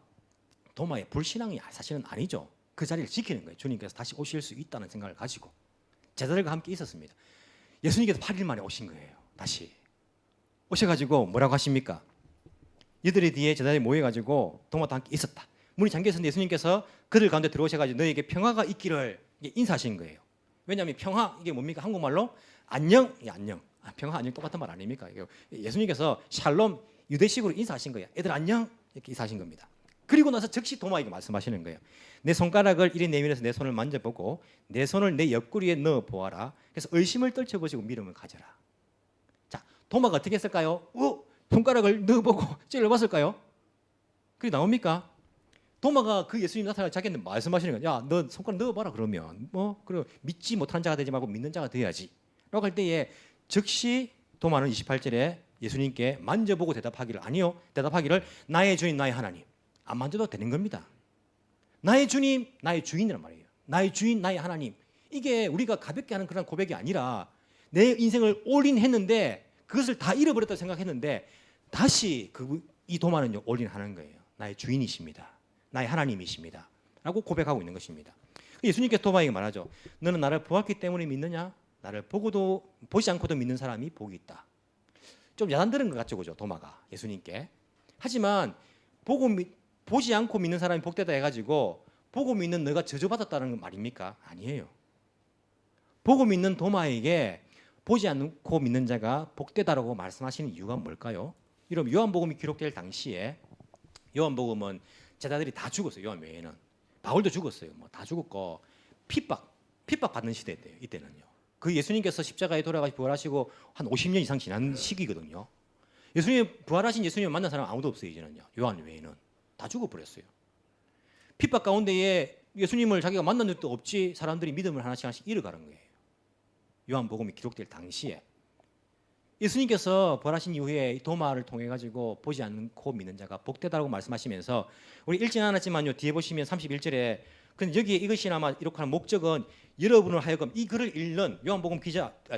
도마의 불신앙이 사실은 아니죠. 그 자리를 지키는 거예요. 주님께서 다시 오실 수 있다는 생각을 가지고 제자들과 함께 있었습니다. 예수님께서 8일 만에 오신 거예요. 다시 오셔가지고 뭐라고 하십니까? 이들의 뒤에 제자들이 모여가지고 도마도 함께 있었다. 문이 잠겨있었는데 예수님께서 그들 가운데 들어오셔가지고 너에게 평화가 있기를 인사하신 거예요. 왜냐하면 평화, 이게 뭡니까? 한국말로 안녕, 안녕. 평화, 안녕 똑같은 말 아닙니까? 예수님께서 샬롬 유대식으로 인사하신 거예요. 애들 안녕 이렇게 인사하신 겁니다. 그리고 나서 즉시 도마에게 말씀하시는 거예요. 내 손가락을 이리 내밀어서 내 손을 만져보고 내 손을 내 옆구리에 넣어 보아라. 그래서 의심을 떨쳐보시고 믿음을 가져라. 자, 도마가 어떻게 했을까요? 손가락을 넣어보고 찔러봤을까요? 그게 나옵니까? 도마가 그 예수님 나타나 자기한테 말씀하시는 거야. 야, 너 손가락 넣어봐라. 그러면 그리고 믿지 못하는 자가 되지 말고 믿는 자가 되어야지. 라고 할 때에 즉시 도마는 28절에 예수님께 만져보고 대답하기를, 아니요, 대답하기를 나의 주님 나의 하나님. 안 만져도 되는 겁니다. 나의 주님 나의 주인이란 말이에요. 나의 주인 나의 하나님. 이게 우리가 가볍게 하는 그런 고백이 아니라 내 인생을 올인했는데 그것을 다 잃어버렸다고 생각했는데 다시 이 도마는요 올인하는 거예요. 나의 주인이십니다. 나의 하나님이십니다. 라고 고백하고 있는 것입니다. 예수님께서 도마에게 말하죠. 너는 나를 보았기 때문에 믿느냐? 나를 보지 않고도 믿는 사람이 복이 있다. 좀 야단들은 것 같죠, 그죠? 도마가 예수님께. 하지만 보지 않고 믿는 사람이 복되다 해가지고 보고 믿는 너가 저주받았다는 건 말입니까? 아니에요. 보고 믿는 도마에게 보지 않고 믿는 자가 복되다라고 말씀하시는 이유가 뭘까요? 여러분, 요한복음이 기록될 당시에 요한복음은 제자들이 다 죽었어요. 요한 외에는. 바울도 죽었어요. 다 죽었고 핍박 받는 시대예요. 이때는요. 그 예수님께서 십자가에 돌아가시 부활하시고 한 50년 이상 지난 시기거든요. 부활하신 예수님을 만난 사람 아무도 없어요. 이제는요. 요한 외에는 다 죽어버렸어요. 핍박 가운데에 예수님을 자기가 만난 적도 없지 사람들이 믿음을 하나씩 잃어가는 거예요. 요한복음이 기록될 당시에 예수님께서 부활하신 이후에 도마를 통해 가지고 보지 않고 믿는 자가 복되다라고 말씀하시면서 우리 읽지는 않았지만요, 뒤에 보시면 31절에 근데 여기에 이것이 아마 이렇게 하는 목적은 여러분을 하여금 이 글을 읽는 요한복음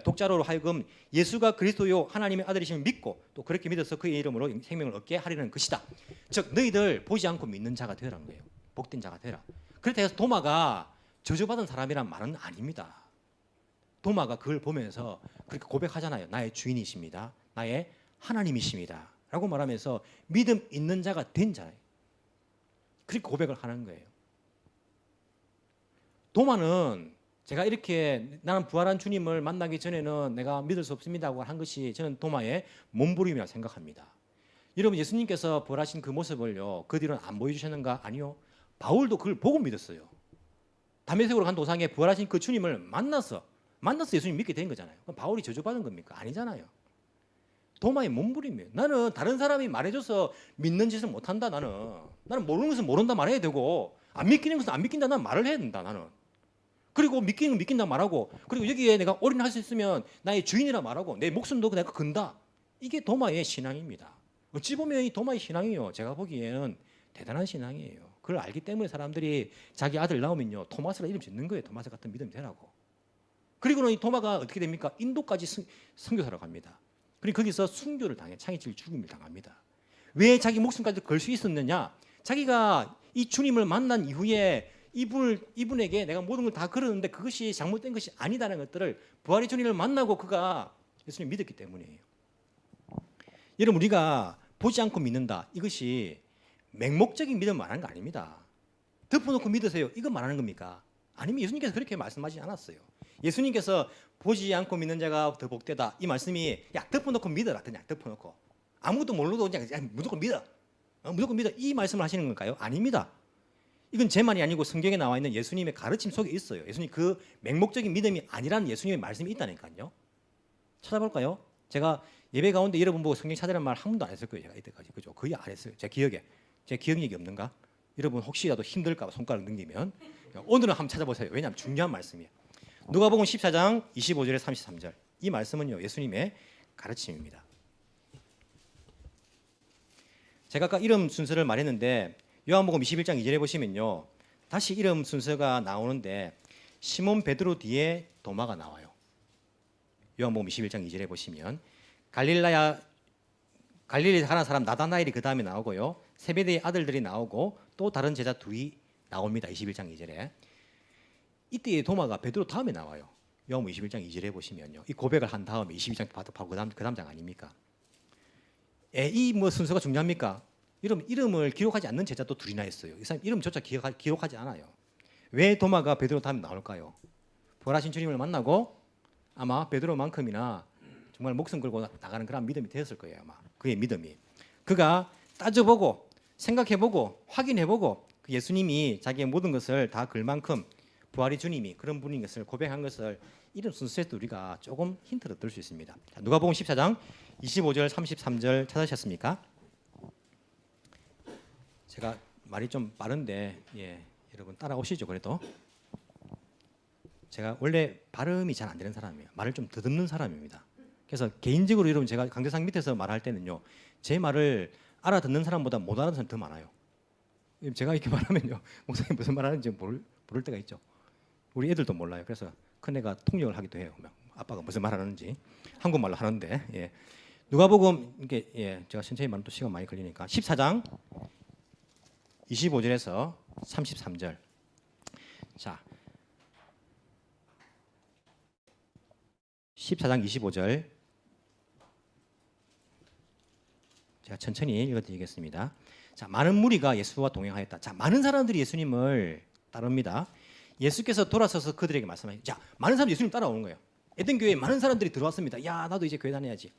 독자로 하여금 예수가 그리스도요 하나님의 아들이심을 믿고 또 그렇게 믿어서 그의 이름으로 생명을 얻게 하려는 것이다. 즉 너희들 보지 않고 믿는 자가 되라는 거예요. 복된 자가 되라. 그렇다 해서 도마가 저주받은 사람이란 말은 아닙니다. 도마가 그걸 보면서 그렇게 고백하잖아요. 나의 주인이십니다. 나의 하나님이십니다. 라고 말하면서 믿음 있는 자가 된 자예요. 그렇게 고백을 하는 거예요. 도마는 제가 이렇게 나는 부활한 주님을 만나기 전에는 내가 믿을 수 없습니다고 한 것이 저는 도마의 몸부림이라고 생각합니다. 여러분, 예수님께서 부활하신 그 모습을요 그 뒤로는 안 보여주셨는가? 아니요. 바울도 그걸 보고 믿었어요. 다메섹으로 간 도상에 부활하신 그 주님을 만나서 예수님 믿게 된 거잖아요. 그럼 바울이 저주받은 겁니까? 아니잖아요. 도마의 몸부림이에요. 나는 다른 사람이 말해줘서 믿는 짓을 못한다. 나는 모르는 것은 모른다 말해야 되고 안 믿기는 것은 안 믿긴다. 난 말을 해야 된다. 나는. 그리고 믿기는 건 믿긴다 말하고 그리고 여기에 내가 올인할 수 있으면 나의 주인이라 말하고 내 목숨도 내가 건다. 이게 도마의 신앙입니다. 어찌 보면 이 도마의 신앙이요, 제가 보기에는 대단한 신앙이에요. 그걸 알기 때문에 사람들이 자기 아들 나오면요 토마스라 이름 짓는 거예요. 토마스 같은 믿음이 되라고. 그리고는 이 도마가 어떻게 됩니까? 인도까지 선교사로 갑니다. 그리고 거기서 순교를 당해 창의적 죽음을 당합니다. 왜 자기 목숨까지 걸 수 있었느냐? 자기가 이 주님을 만난 이후에 이분에게 내가 모든 걸 다 걸었는데 그것이 잘못된 것이 아니다라는 것들을 부활의 주님을 만나고 그가 예수님 믿었기 때문이에요. 여러분, 우리가 보지 않고 믿는다. 이것이 맹목적인 믿음 말하는 거 아닙니다. 덮어놓고 믿으세요. 이거 말하는 겁니까? 아니면 예수님께서 그렇게 말씀하지 않았어요. 예수님께서 보지 않고 믿는 자가 더 복되다. 이 말씀이 야 덮어놓고 믿어라. 그냥 덮어놓고 아무것도 모르도 그냥 야, 무조건 믿어. 무조건 믿어. 이 말씀을 하시는 걸까요? 아닙니다. 이건 제 말이 아니고 성경에 나와 있는 예수님의 가르침 속에 있어요. 예수님 그 맹목적인 믿음이 아니라는 예수님의 말씀이 있다니까요. 찾아볼까요? 제가 예배 가운데 여러분 보고 성경 찾으라는 말 한 번도 안 했을 거예요. 제가 이때까지. 그죠? 거의 안 했어요. 제 기억에. 제 기억력이 없는가? 여러분 혹시라도 힘들까 봐 손가락 넘기면 오늘은 한번 찾아보세요. 왜냐하면 중요한 말씀이에요. 누가복음 14장 25절에 33절. 이 말씀은요. 예수님의 가르침입니다. 제가 아까 이름 순서를 말했는데 요한복음 21장 2절에 보시면요. 다시 이름 순서가 나오는데 시몬 베드로 뒤에 도마가 나와요. 요한복음 21장 2절에 보시면 갈릴리에 가는 사람 나다나엘이 그 다음에 나오고요. 세베대의 아들들이 나오고 또 다른 제자 둘이 나옵니다. 21장 2절에. 이때 도마가 베드로 다음에 나와요. 요한복음 21장 2절에 보시면요. 이 고백을 한 다음에 22장 바로 그 다음 장 아닙니까? 이 뭐 순서가 중요합니까? 이름을 기록하지 않는 제자 또 둘이나 있어요. 이 사람 이름조차 기록하지 않아요. 왜 도마가 베드로 다음에 나올까요? 부활하신 주님을 만나고 아마 베드로만큼이나 정말 목숨 걸고 나가는 그런 믿음이 되었을 거예요. 아마 그의 믿음이. 그가 따져보고 생각해보고 확인해보고 그 예수님이 자기의 모든 것을 다 걸 만큼 부활의 주님이 그런 분인 것을 고백한 것을 이름 순서에서 우리가 조금 힌트를 얻을 수 있습니다. 자, 누가복음 14장 25절 33절 찾으셨습니까? 제가 말이 좀 빠른데 여러분 따라오시죠. 그래도 제가 원래 발음이 잘 안 되는 사람이에요. 말을 좀 더듬는 사람입니다. 그래서 개인적으로 여러분 제가 강대상 밑에서 말할 때는요. 제 말을 알아듣는 사람보다 못 알아듣는 사람이 더 많아요. 제가 이렇게 말하면요. 목사님 무슨 말하는지 모를 때가 있죠. 우리 애들도 몰라요. 그래서 큰애가 통역을 하기도 해요. 아빠가 무슨 말하는지 한국말로 하는데 누가복음 이게 제가 천천히 말하면 또 시간 많이 걸리니까 14장 25절에서 33절. 자, 14장 25절 제가 천천히 읽어드리겠습니다. 자, 많은 무리가 예수와 동행하였다. 자, 많은 사람들이 예수님을 따릅니다. 예수께서 돌아서서 그들에게 말씀하셨죠. 자, 많은 사람들이 예수님 따라오는 거예요. 에덴 교회에 많은 사람들이 들어왔습니다. 야, 나도 이제 교회 다녀야지.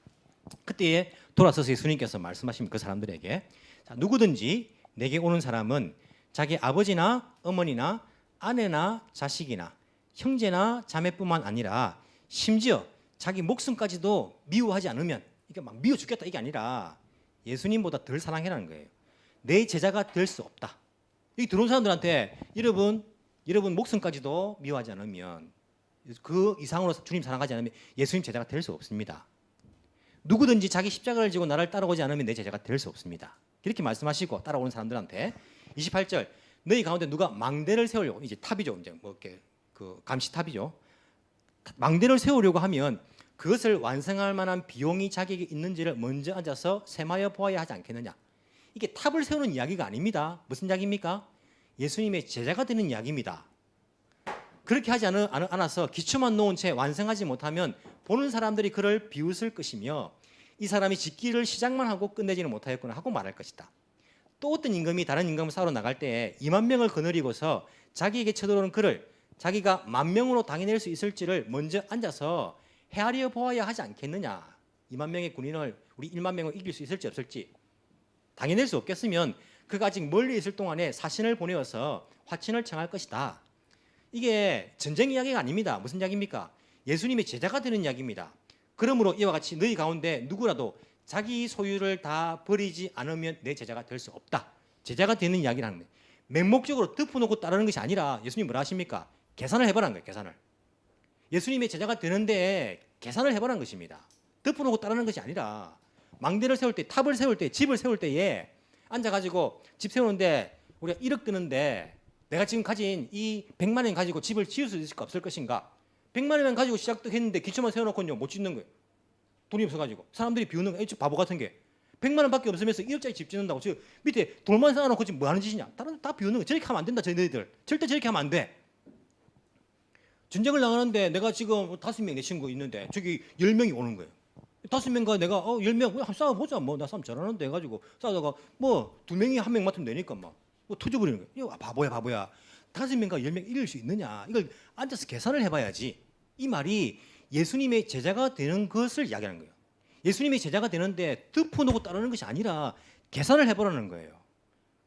그때에 돌아서서 예수님께서 말씀하신 그 사람들에게 자, 누구든지 내게 오는 사람은 자기 아버지나 어머니나 아내나 자식이나 형제나 자매뿐만 아니라 심지어 자기 목숨까지도 미워하지 않으면 이게 막 미워 죽겠다 이게 아니라 예수님보다 덜 사랑해라는 거예요. 내 제자가 될 수 없다. 여기 들어온 사람들한테 여러분 목숨까지도 미워하지 않으면 그 이상으로 주님 사랑하지 않으면 예수님 제자가 될 수 없습니다. 누구든지 자기 십자가를 지고 나를 따라오지 않으면 내 제자가 될 수 없습니다. 이렇게 말씀하시고 따라오는 사람들한테 28절 너희 가운데 누가 망대를 세우려고 이제 탑이죠. 이제 뭐 이렇게 그 감시탑이죠. 망대를 세우려고 하면 그것을 완성할 만한 비용이 자기에게 있는지를 먼저 앉아서 세마여 보아야 하지 않겠느냐. 이게 탑을 세우는 이야기가 아닙니다. 무슨 이야기입니까? 예수님의 제자가 되는 이야기입니다. 그렇게 하지 않아서 기초만 놓은 채 완성하지 못하면 보는 사람들이 그를 비웃을 것이며 이 사람이 짓기를 시작만 하고 끝내지는 못하였구나 하고 말할 것이다. 또 어떤 임금이 다른 임금을 싸우러 나갈 때에 2만 명을 거느리고서 자기에게 쳐들어오는 그를 자기가 10,000명으로 당해낼 수 있을지를 먼저 앉아서 헤아려 보아야 하지 않겠느냐. 2만 명의 군인을 우리 1만 명을 이길 수 있을지 없을지 당해낼 수 없겠으면 그가 아직 멀리 있을 동안에 사신을 보내어서 화친을 청할 것이다. 이게 전쟁 이야기가 아닙니다. 무슨 이야기입니까? 예수님의 제자가 되는 이야기입니다. 그러므로 이와 같이 너희 가운데 누구라도 자기 소유를 다 버리지 않으면 내 제자가 될 수 없다. 제자가 되는 이야기를 하는 거예요. 맹목적으로 덮어놓고 따르는 것이 아니라 예수님 뭐라 하십니까? 계산을 해보라는 거예요. 계산을. 예수님의 제자가 되는데 계산을 해보라는 것입니다. 덮어놓고 따르는 것이 아니라 망대를 세울 때, 탑을 세울 때, 집을 세울 때에 앉아가지고 집 세우는데 우리가 1억 드는데 내가 지금 가진 이 100만 원 가지고 집을 지을 수 있을까 없을 것인가? 100만 원만 가지고 시작도 했는데 기초만 세워놓고는 못 짓는 거예요. 돈이 없어가지고 사람들이 비우는 거예요. 바보 같은 게 100만 원밖에 없으면서 1억짜리 집 짓는다고 지금 밑에 돌만 쌓아놓고 지금 뭐 하는 짓이냐? 다른 다 비우는 거예요. 저렇게 하면 안 된다. 저희들 절대 저렇게 하면 안 돼. 전쟁을 나가는데 내가 지금 5명 내 친구 있는데 저기 10명이 오는 거예요. 5명과 내가 10명 한번 싸워보자. 뭐 나 싸움 잘하는데 해가지고 싸우다가 뭐 2명이 1명 맡으면 되니까 뭐 터져버리는 거야. 이거 바보야. 5명과 10명 이길 수 있느냐? 이걸 앉아서 계산을 해봐야지. 이 말이 예수님의 제자가 되는 것을 이야기하는 거예요. 예수님의 제자가 되는데 덮어놓고 따르는 것이 아니라 계산을 해보라는 거예요.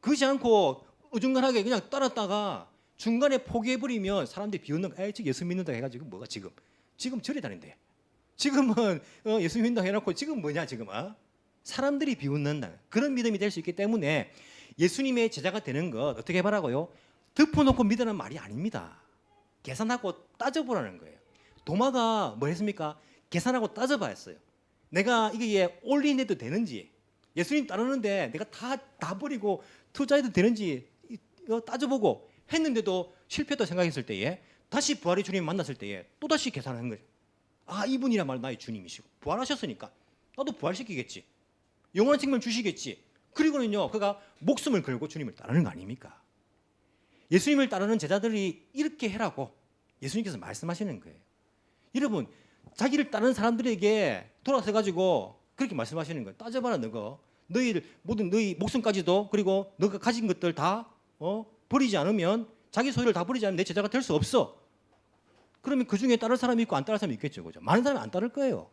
그렇지 않고 어중간하게 그냥 따랐다가 중간에 포기해버리면 사람들이 비웃는 거. 에이, 예수 믿는다 해가지고 뭐가 지금 절에 다닌대. 지금은 예수 믿는다 해놓고 지금 뭐냐 지금 사람들이 비웃는다. 그런 믿음이 될 수 있기 때문에 예수님의 제자가 되는 것 어떻게 해보라고요? 덮어놓고 믿으라는 말이 아닙니다. 계산하고 따져보라는 거예요. 도마가 뭐 했습니까? 계산하고 따져봤어요. 내가 이게 올인해도 되는지, 예수님 따르는데 내가 다 버리고 투자해도 되는지 이거 따져보고 했는데도 실패했다 생각했을 때에 다시 부활의 주님 만났을 때에 또다시 계산하는 거죠. 이분이란 나의 주님이시고 부활하셨으니까 나도 부활시키겠지. 영원한 생명 주시겠지. 그리고는요, 그가 목숨을 걸고 주님을 따르는 거 아닙니까? 예수님을 따르는 제자들이 이렇게 해라고 예수님께서 말씀하시는 거예요. 여러분, 자기를 따르는 사람들에게 돌아서 가지고 그렇게 말씀하시는 거예요. 따져봐라 너희들 모든 너희 목숨까지도 그리고 너가 가진 것들 다 버리지 않으면 자기 소유를 다 버리지 않으면 내 제자가 될 수 없어. 그러면 그 중에 따를 사람이 있고 안 따를 사람이 있겠죠, 그죠? 많은 사람이 안 따를 거예요.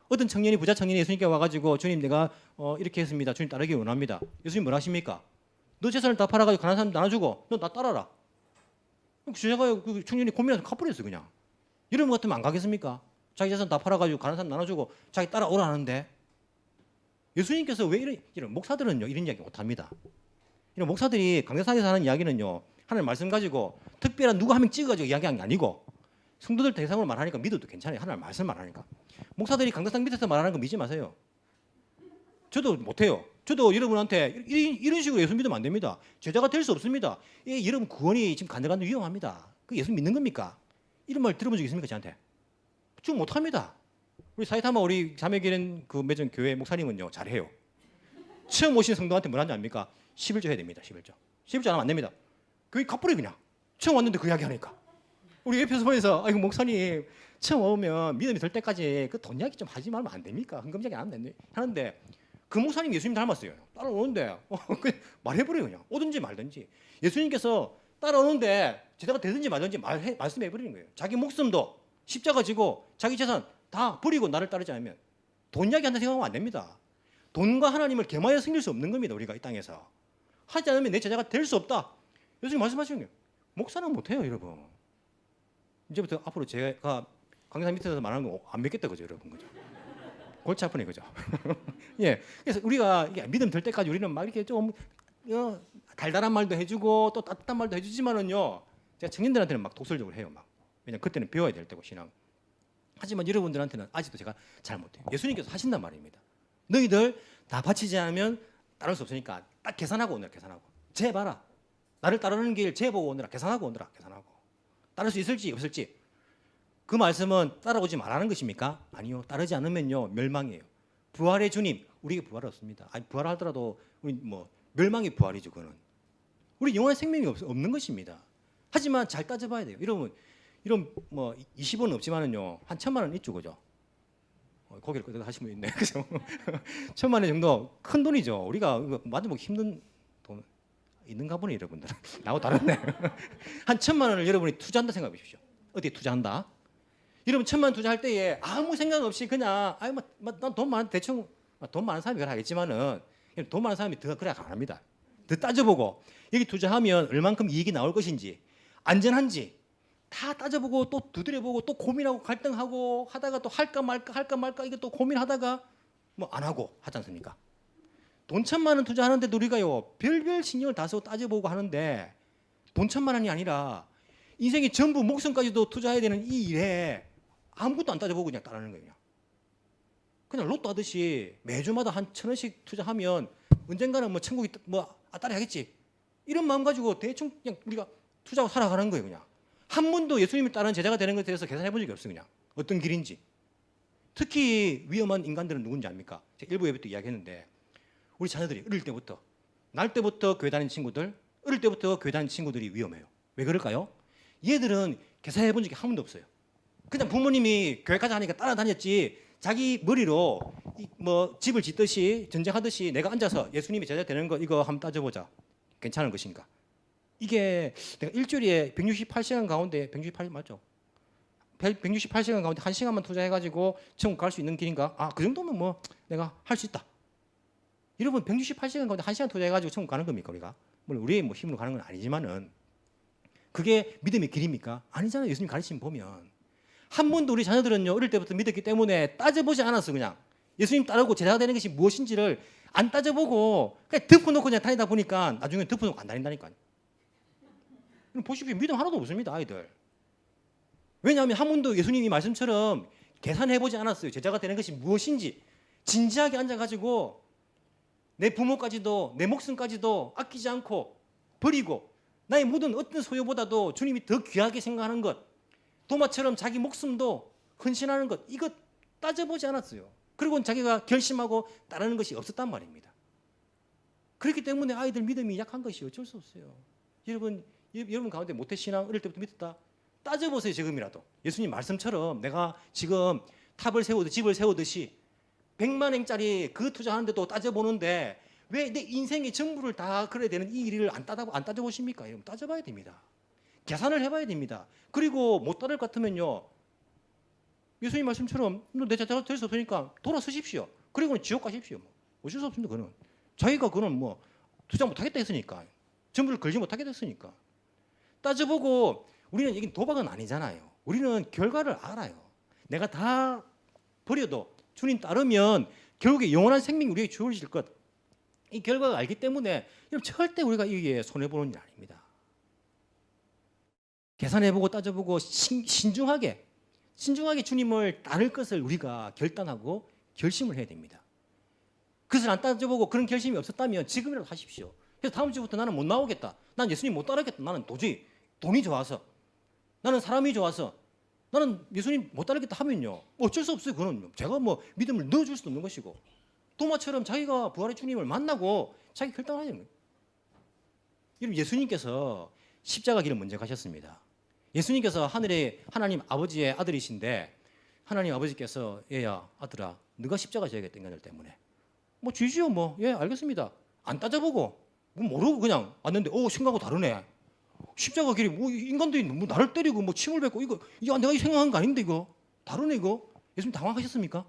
어떤 청년이 부자 청년이 예수님께 와가지고 주님 내가 이렇게 했습니다. 주님 따르기 원합니다. 예수님 뭘 하십니까? 너 재산을 다 팔아가지고 가난한 사람 나눠주고 너 나 따라라. 제가 그 청년이 고민해서 가버렸어 그냥. 이런 것 같으면 안 가겠습니까? 자기 재산 다 팔아가지고 가난한 사람 나눠주고 자기 따라오라는데 예수님께서 왜 이런 목사들은요 이런 이야기 못합니다. 이런 목사들이 강대상에서 하는 이야기는요 하나님 말씀 가지고 특별한 누구 한 명 찍어가지고 이야기한 게 아니고 성도들 대상으로 말하니까 믿어도 괜찮아요. 하나님 말씀 말하니까. 목사들이 강대상 밑에서 말하는 거 믿지 마세요. 저도 못해요. 저도 여러분한테 이런 식으로 예수 믿으면 안 됩니다. 제자가 될 수 없습니다. 여러분 구원이 지금 간들간들 위험합니다. 그 예수 믿는 겁니까? 이런 말 들어본 적 있습니까 저한테? 지금 못합니다. 우리 사이타마 우리 자매기는 그 매전 교회 목사님은요 잘해요. 처음 오신 성도한테 뭐라는지 압니까? 11조 해야 됩니다. 11조 안 하면 안 됩니다. 그게 갚으래 그냥. 처음 왔는데 그 이야기 하니까. 우리 옆에서 보면서 아이고 목사님 처음 오면 믿음이 될 때까지 그 돈 이야기 좀 하지 말면 안 됩니까? 헌금 이야기 안 하는데 그 목사님 예수님 닮았어요. 따라오는데 그냥 말해버려요 그냥. 오든지 말든지. 예수님께서 따라오는데 제자가 되든지 말든지 말씀해버리는 거예요. 자기 목숨도 십자가 지고 자기 재산 다 버리고 나를 따르지 않으면 돈 이야기 한다 생각하면 안 됩니다. 돈과 하나님을 겸하여 섬길 수 없는 겁니다. 우리가 이 땅에서. 하지 않으면 내 제자가 될 수 없다. 예수님 말씀하시는 거예요. 목사는 못해요 여러분. 이제부터 앞으로 제가 강사 밑에서 말하는 거 안 믿겠다 그죠 여러분 그죠? 골치 아프네 그죠? 예. 그래서 우리가 이게 믿음 될 때까지 우리는 막 이렇게 좀 달달한 말도 해주고 또 따뜻한 말도 해주지만은요 제가 청년들한테는 막 독설적으로 해요 막. 왜냐면 그때는 배워야 될 때고 신앙. 하지만 여러분들한테는 아직도 제가 잘 못해요. 예수님께서 하신단 말입니다. 너희들 다 바치지 않으면 따를 수 없으니까 딱 계산하고 오너라 계산하고. 재 봐라. 나를 따르는 길 재 보고 오너라 계산하고 오너라 계산하고. 따를 수 있을지 없을지. 그 말씀은 따라오지 말라는 것입니까? 아니요. 따르지 않으면요 멸망이에요. 부활의 주님 우리에게 부활이 없습니다. 아니 부활하더라도 우리 뭐 멸망이 부활이죠 그는. 우리 영원한 생명이 없는 것입니다. 하지만 잘 따져봐야 돼요. 이런 뭐 20원은 없지만은요 한 1,000만 원 있죠 그죠? 고개를 끄덕 하신 분 있네 그죠? 1,000만 원 정도 큰 돈이죠. 우리가 만져보기 힘든 돈 있는가 보네 여러분들. 나하고 다르네. 한 1,000만 원을 여러분이 투자한다 생각해 보십시오. 어디에 투자한다? 여러분 1,000만 원 투자할 때에 아무 생각 없이 그냥 난 돈 많은 대충 돈 많은 사람이 그래 하겠지만은 돈 많은 사람이 더 그래 안 합니다. 더 따져보고 여기 투자하면 얼만큼 이익이 나올 것인지 안전한지 다 따져보고 또 두드려보고 또 고민하고 갈등하고 하다가 또 할까 말까 이게 또 고민하다가 뭐 안 하고 하지 않습니까? 돈 1,000만 원 투자하는데도 우리가요 별별 신경을 다 쓰고 따져보고 하는데 돈 1,000만 원이 아니라 인생의 전부 목숨까지도 투자해야 되는 이 일에 아무것도 안 따져보고 그냥 따르는 거예요. 그냥 로또 하듯이 매주마다 한 1,000원씩 투자하면 언젠가는 뭐 천국이 뭐 따라 하겠지 이런 마음 가지고 대충 그냥 우리가 투자하고 살아가는 거예요 그냥. 한 번도 예수님을 따르는 제자가 되는 것에 대해서 계산해 본 적이 없어요 그냥. 어떤 길인지. 특히 위험한 인간들은 누군지 압니까? 제가 일부 예배 때 이야기했는데 우리 자녀들이 어릴 때부터 날 때부터 교회 다니는 친구들 어릴 때부터 교회 다니는 친구들이 위험해요. 왜 그럴까요? 얘들은 계산해 본 적이 한 번도 없어요. 그냥 부모님이 교회 가자 하니까 따라다녔지 자기 머리로 뭐 집을 짓듯이 전쟁하듯이 내가 앉아서 예수님이 제자 되는 거 이거 한번 따져보자. 괜찮은 것인가? 이게 내가 일주일에 168시간 가운데 168 맞죠? 168시간 가운데 1시간만 투자해가지고 천국 갈 수 있는 길인가? 아, 그 정도면 뭐 내가 할 수 있다. 여러분 168시간 가운데 1시간 투자해가지고 천국 가는 겁니까 우리가? 물론 우리의 뭐 힘으로 가는 건 아니지만은 그게 믿음의 길입니까? 아니잖아요. 예수님 가르침 보면 한 번도 우리 자녀들은요 어릴 때부터 믿었기 때문에 따져보지 않았어. 그냥 예수님 따르고 제자가 되는 것이 무엇인지를 안 따져보고 그냥 덮어놓고 그냥 다니다 보니까 나중에 덮어놓고 안 다닌다니까요. 보십시오. 믿음 하나도 없습니다. 아이들. 왜냐하면 한 번도 예수님이 말씀처럼 계산해보지 않았어요. 제자가 되는 것이 무엇인지 진지하게 앉아가지고 내 부모까지도 내 목숨까지도 아끼지 않고 버리고 나의 모든 어떤 소유보다도 주님이 더 귀하게 생각하는 것, 도마처럼 자기 목숨도 헌신하는 것, 이것 따져보지 않았어요. 그리고 자기가 결심하고 따르는 것이 없었단 말입니다. 그렇기 때문에 아이들 믿음이 약한 것이 어쩔 수 없어요. 여러분 가운데 모태신앙 어릴 때부터 믿었다? 따져보세요. 지금이라도 예수님 말씀처럼 내가 지금 탑을 세우듯이 집을 세우듯이 100만 행짜리 그 투자하는데도 따져보는데 왜 내 인생의 전부를 다 그래야 되는 이 일을 안 따져보십니까? 여러분 따져봐야 됩니다. 계산을 해봐야 됩니다. 그리고 못 따를 것 같으면요 예수님 말씀처럼 내 자녀가 될 수 없으니까 돌아서십시오. 그리고는 지옥 가십시오. 어쩔 수 없습니다. 그는 자기가 그는 뭐 투자 못하겠다 했으니까 전부를 걸지 못하겠다 했으니까 따져보고 우리는 이게 도박은 아니잖아요. 우리는 결과를 알아요. 내가 다 버려도 주님 따르면 결국에 영원한 생명이 우리에게 주어질 것. 이 결과를 알기 때문에 절대 우리가 이게 손해보는 일 아닙니다. 계산해보고 따져보고 신중하게 주님을 따를 것을 우리가 결단하고 결심을 해야 됩니다. 그것을 안 따져보고 그런 결심이 없었다면 지금이라도 하십시오. 그래서 다음 주부터 나는 못 나오겠다. 난 예수님 못 따르겠다. 나는 도저히 돈이 좋아서 나는 사람이 좋아서 나는 예수님 못 따르겠다 하면요 어쩔 수 없어요. 그건 제가 뭐 믿음을 넣어줄 수도 없는 것이고 도마처럼 자기가 부활의 주님을 만나고 자기 결단하는 거예요. 여러분 예수님께서 십자가 길을 먼저 가셨습니다. 예수님께서 하늘의 하나님 아버지의 아들이신데 하나님 아버지께서 얘야 아들아 네가 십자가 져야겠다 인간들 때문에 뭐 쥐지요 뭐 예 알겠습니다. 안 따져보고 뭐 모르고 그냥 왔는데 생각하고 다르네. 십자가 길이 뭐 인간들이 뭐 나를 때리고 뭐 침을 뱉고 이거 내가 생각한 거 아닌데 이거 다르네 이거. 예수님 당황하셨습니까?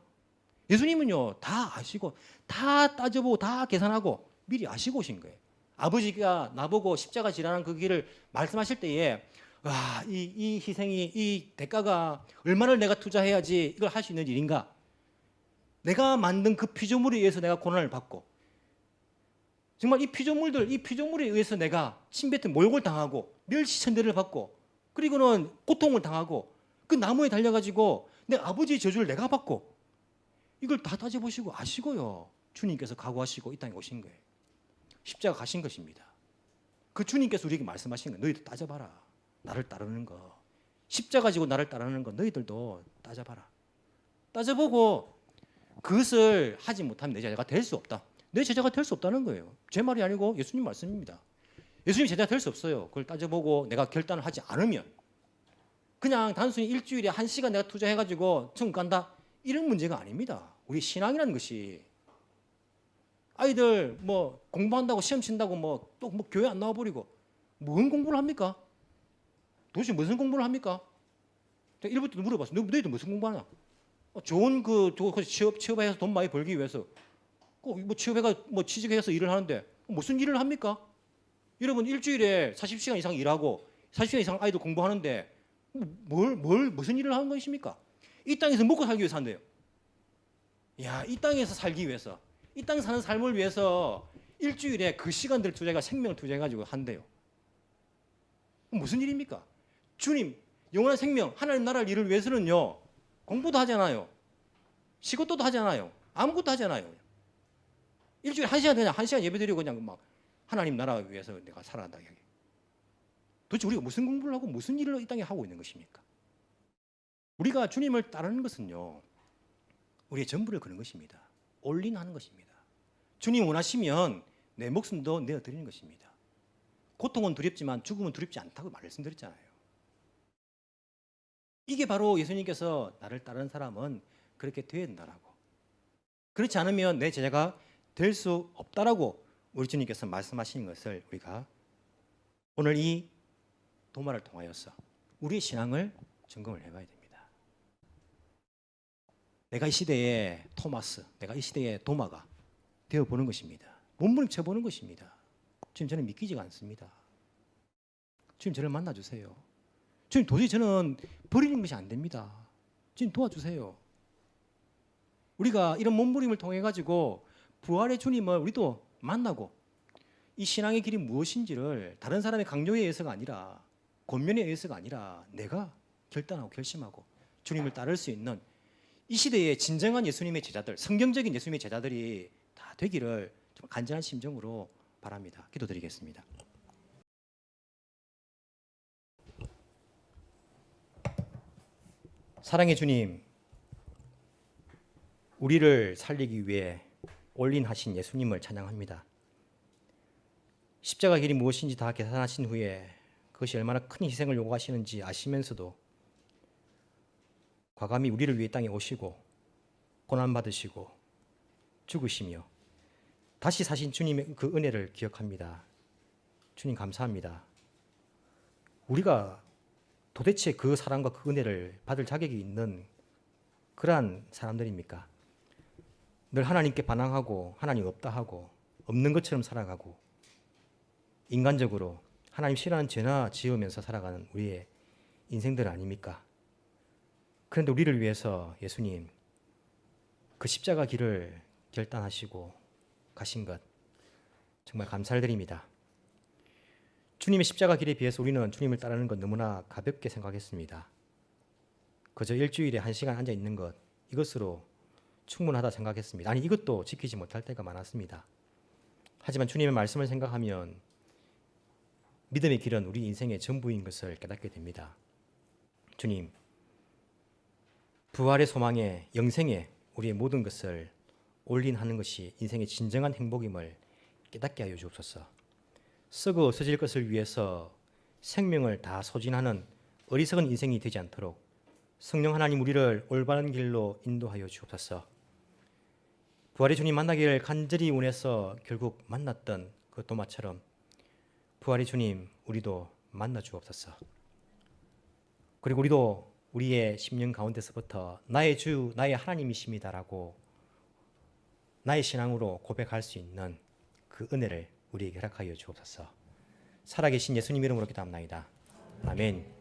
예수님은요 다 아시고 다 따져보고 다 계산하고 미리 아시고 오신 거예요. 아버지가 나보고 십자가 지라는 그 길을 말씀하실 때에 와, 이 희생이 이 대가가 얼마나 내가 투자해야지 이걸 할 수 있는 일인가. 내가 만든 그 피조물에 의해서 내가 고난을 받고 정말 이 피조물에 의해서 내가 침뱉은 모욕을 당하고 멸시천대를 받고 그리고는 고통을 당하고 그 나무에 달려가지고 내 아버지의 저주를 내가 받고 이걸 다 따져보시고 아시고요 주님께서 각오하시고 이 땅에 오신 거예요. 십자가 가신 것입니다. 그 주님께서 우리에게 말씀하신 거예요. 너희들 따져봐라. 나를 따르는 거 십자가 지고 나를 따르는 거 너희들도 따져봐라. 따져보고 그것을 하지 못하면 내 제자가 될 수 없다. 내 제자가 될 수 없다는 거예요. 제 말이 아니고 예수님 말씀입니다. 예수님 제자가 될 수 없어요. 그걸 따져보고 내가 결단을 하지 않으면 그냥 단순히 일주일에 1시간 내가 투자해가지고 천국 간다 이런 문제가 아닙니다. 우리 신앙이라는 것이 아이들 뭐 공부한다고 시험 친다고 뭐 또 뭐 교회 안 나와버리고 뭔 공부를 합니까? 도대체 무슨 공부를 합니까? 일부터 물어봤어. 너희들 무슨 공부하나? 좋은 취업해서 돈 많이 벌기 위해서 꼭 뭐 취업해가 뭐 취직해서 일을 하는데 무슨 일을 합니까? 여러분 일주일에 40시간 이상 일하고 40시간 이상 아이들 공부하는데 무슨 일을 하는 것입니까? 이 땅에서 먹고 살기 위해서 한대요. 야, 이 땅에서 살기 위해서 이 땅에 사는 삶을 위해서 일주일에 그 시간들 투자해가 생명을 투자해가지고 한대요. 무슨 일입니까? 주님 영원한 생명 하나님 나라를 이룰 위해서는요 공부도 하지 않아요.仕事도 하지 않아요. 아무것도 하지 않아요. 일주일에 1시간 그냥 1시간 예배드리고 그냥 막 하나님 나라 위해서 내가 살아간다. 도대체 우리가 무슨 공부를 하고 무슨 일을 이 땅에 하고 있는 것입니까? 우리가 주님을 따르는 것은요 우리의 전부를 거는 것입니다. 올인하는 것입니다. 주님 원하시면 내 목숨도 내어드리는 것입니다. 고통은 두렵지만 죽음은 두렵지 않다고 말씀드렸잖아요. 이게 바로 예수님께서 나를 따르는 사람은 그렇게 되어야 된다라고. 그렇지 않으면 내 제자가 될 수 없다라고 우리 주님께서 말씀하시는 것을 우리가 오늘 이 도마를 통하여서 우리의 신앙을 점검을 해봐야 됩니다. 내가 이 시대의 토마스, 내가 이 시대의 도마가 되어보는 것입니다. 몸부림쳐보는 것입니다. 주님, 저는 믿기지가 않습니다. 주님, 저를 만나주세요. 주님, 도저히 저는 버리는 것이 안 됩니다. 주님, 도와주세요. 우리가 이런 몸부림을 통해 가지고 부활의 주님을 우리도 만나고 이 신앙의 길이 무엇인지를 다른 사람의 강요에 의해서가 아니라 권면에 의해서가 아니라 내가 결단하고 결심하고 주님을 따를 수 있는 이 시대의 진정한 예수님의 제자들, 성경적인 예수님의 제자들이 다 되기를 좀 간절한 심정으로 바랍니다. 기도드리겠습니다. 사랑의 주님, 우리를 살리기 위해 올인하신 예수님을 찬양합니다. 십자가 길이 무엇인지 다 계산하신 후에 그것이 얼마나 큰 희생을 요구하시는지 아시면서도 과감히 우리를 위해 땅에 오시고 고난받으시고 죽으시며 다시 사신 주님의 그 은혜를 기억합니다. 주님, 감사합니다. 우리가 도대체 그 사랑과 그 은혜를 받을 자격이 있는 그러한 사람들입니까? 늘 하나님께 반항하고 하나님 없다 하고 없는 것처럼 살아가고 인간적으로 하나님 싫어하는 죄나 지으면서 살아가는 우리의 인생들 아닙니까? 그런데 우리를 위해서 예수님 그 십자가 길을 결단하시고 가신 것 정말 감사를 드립니다. 주님의 십자가 길에 비해서 우리는 주님을 따르는 것 너무나 가볍게 생각했습니다. 그저 일주일에 1시간 앉아 있는 것 이것으로 충분하다 생각했습니다. 아니, 이것도 지키지 못할 때가 많았습니다. 하지만 주님의 말씀을 생각하면 믿음의 길은 우리 인생의 전부인 것을 깨닫게 됩니다. 주님, 부활의 소망에 영생에 우리의 모든 것을 올인하는 것이 인생의 진정한 행복임을 깨닫게 하여 주옵소서. 썩어 없어질 것을 위해서 생명을 다 소진하는 어리석은 인생이 되지 않도록 성령 하나님 우리를 올바른 길로 인도하여 주옵소서. 부활의 주님 만나기를 간절히 원해서 결국 만났던 그 도마처럼 부활의 주님 우리도 만나 주옵소서. 그리고 우리도 우리의 심령 가운데서부터 나의 주, 나의 하나님이십니다라고 나의 신앙으로 고백할 수 있는 그 은혜를 우리에게 허락하여 주옵소서. 살아계신 예수님 이름으로 기도합나이다. 아멘.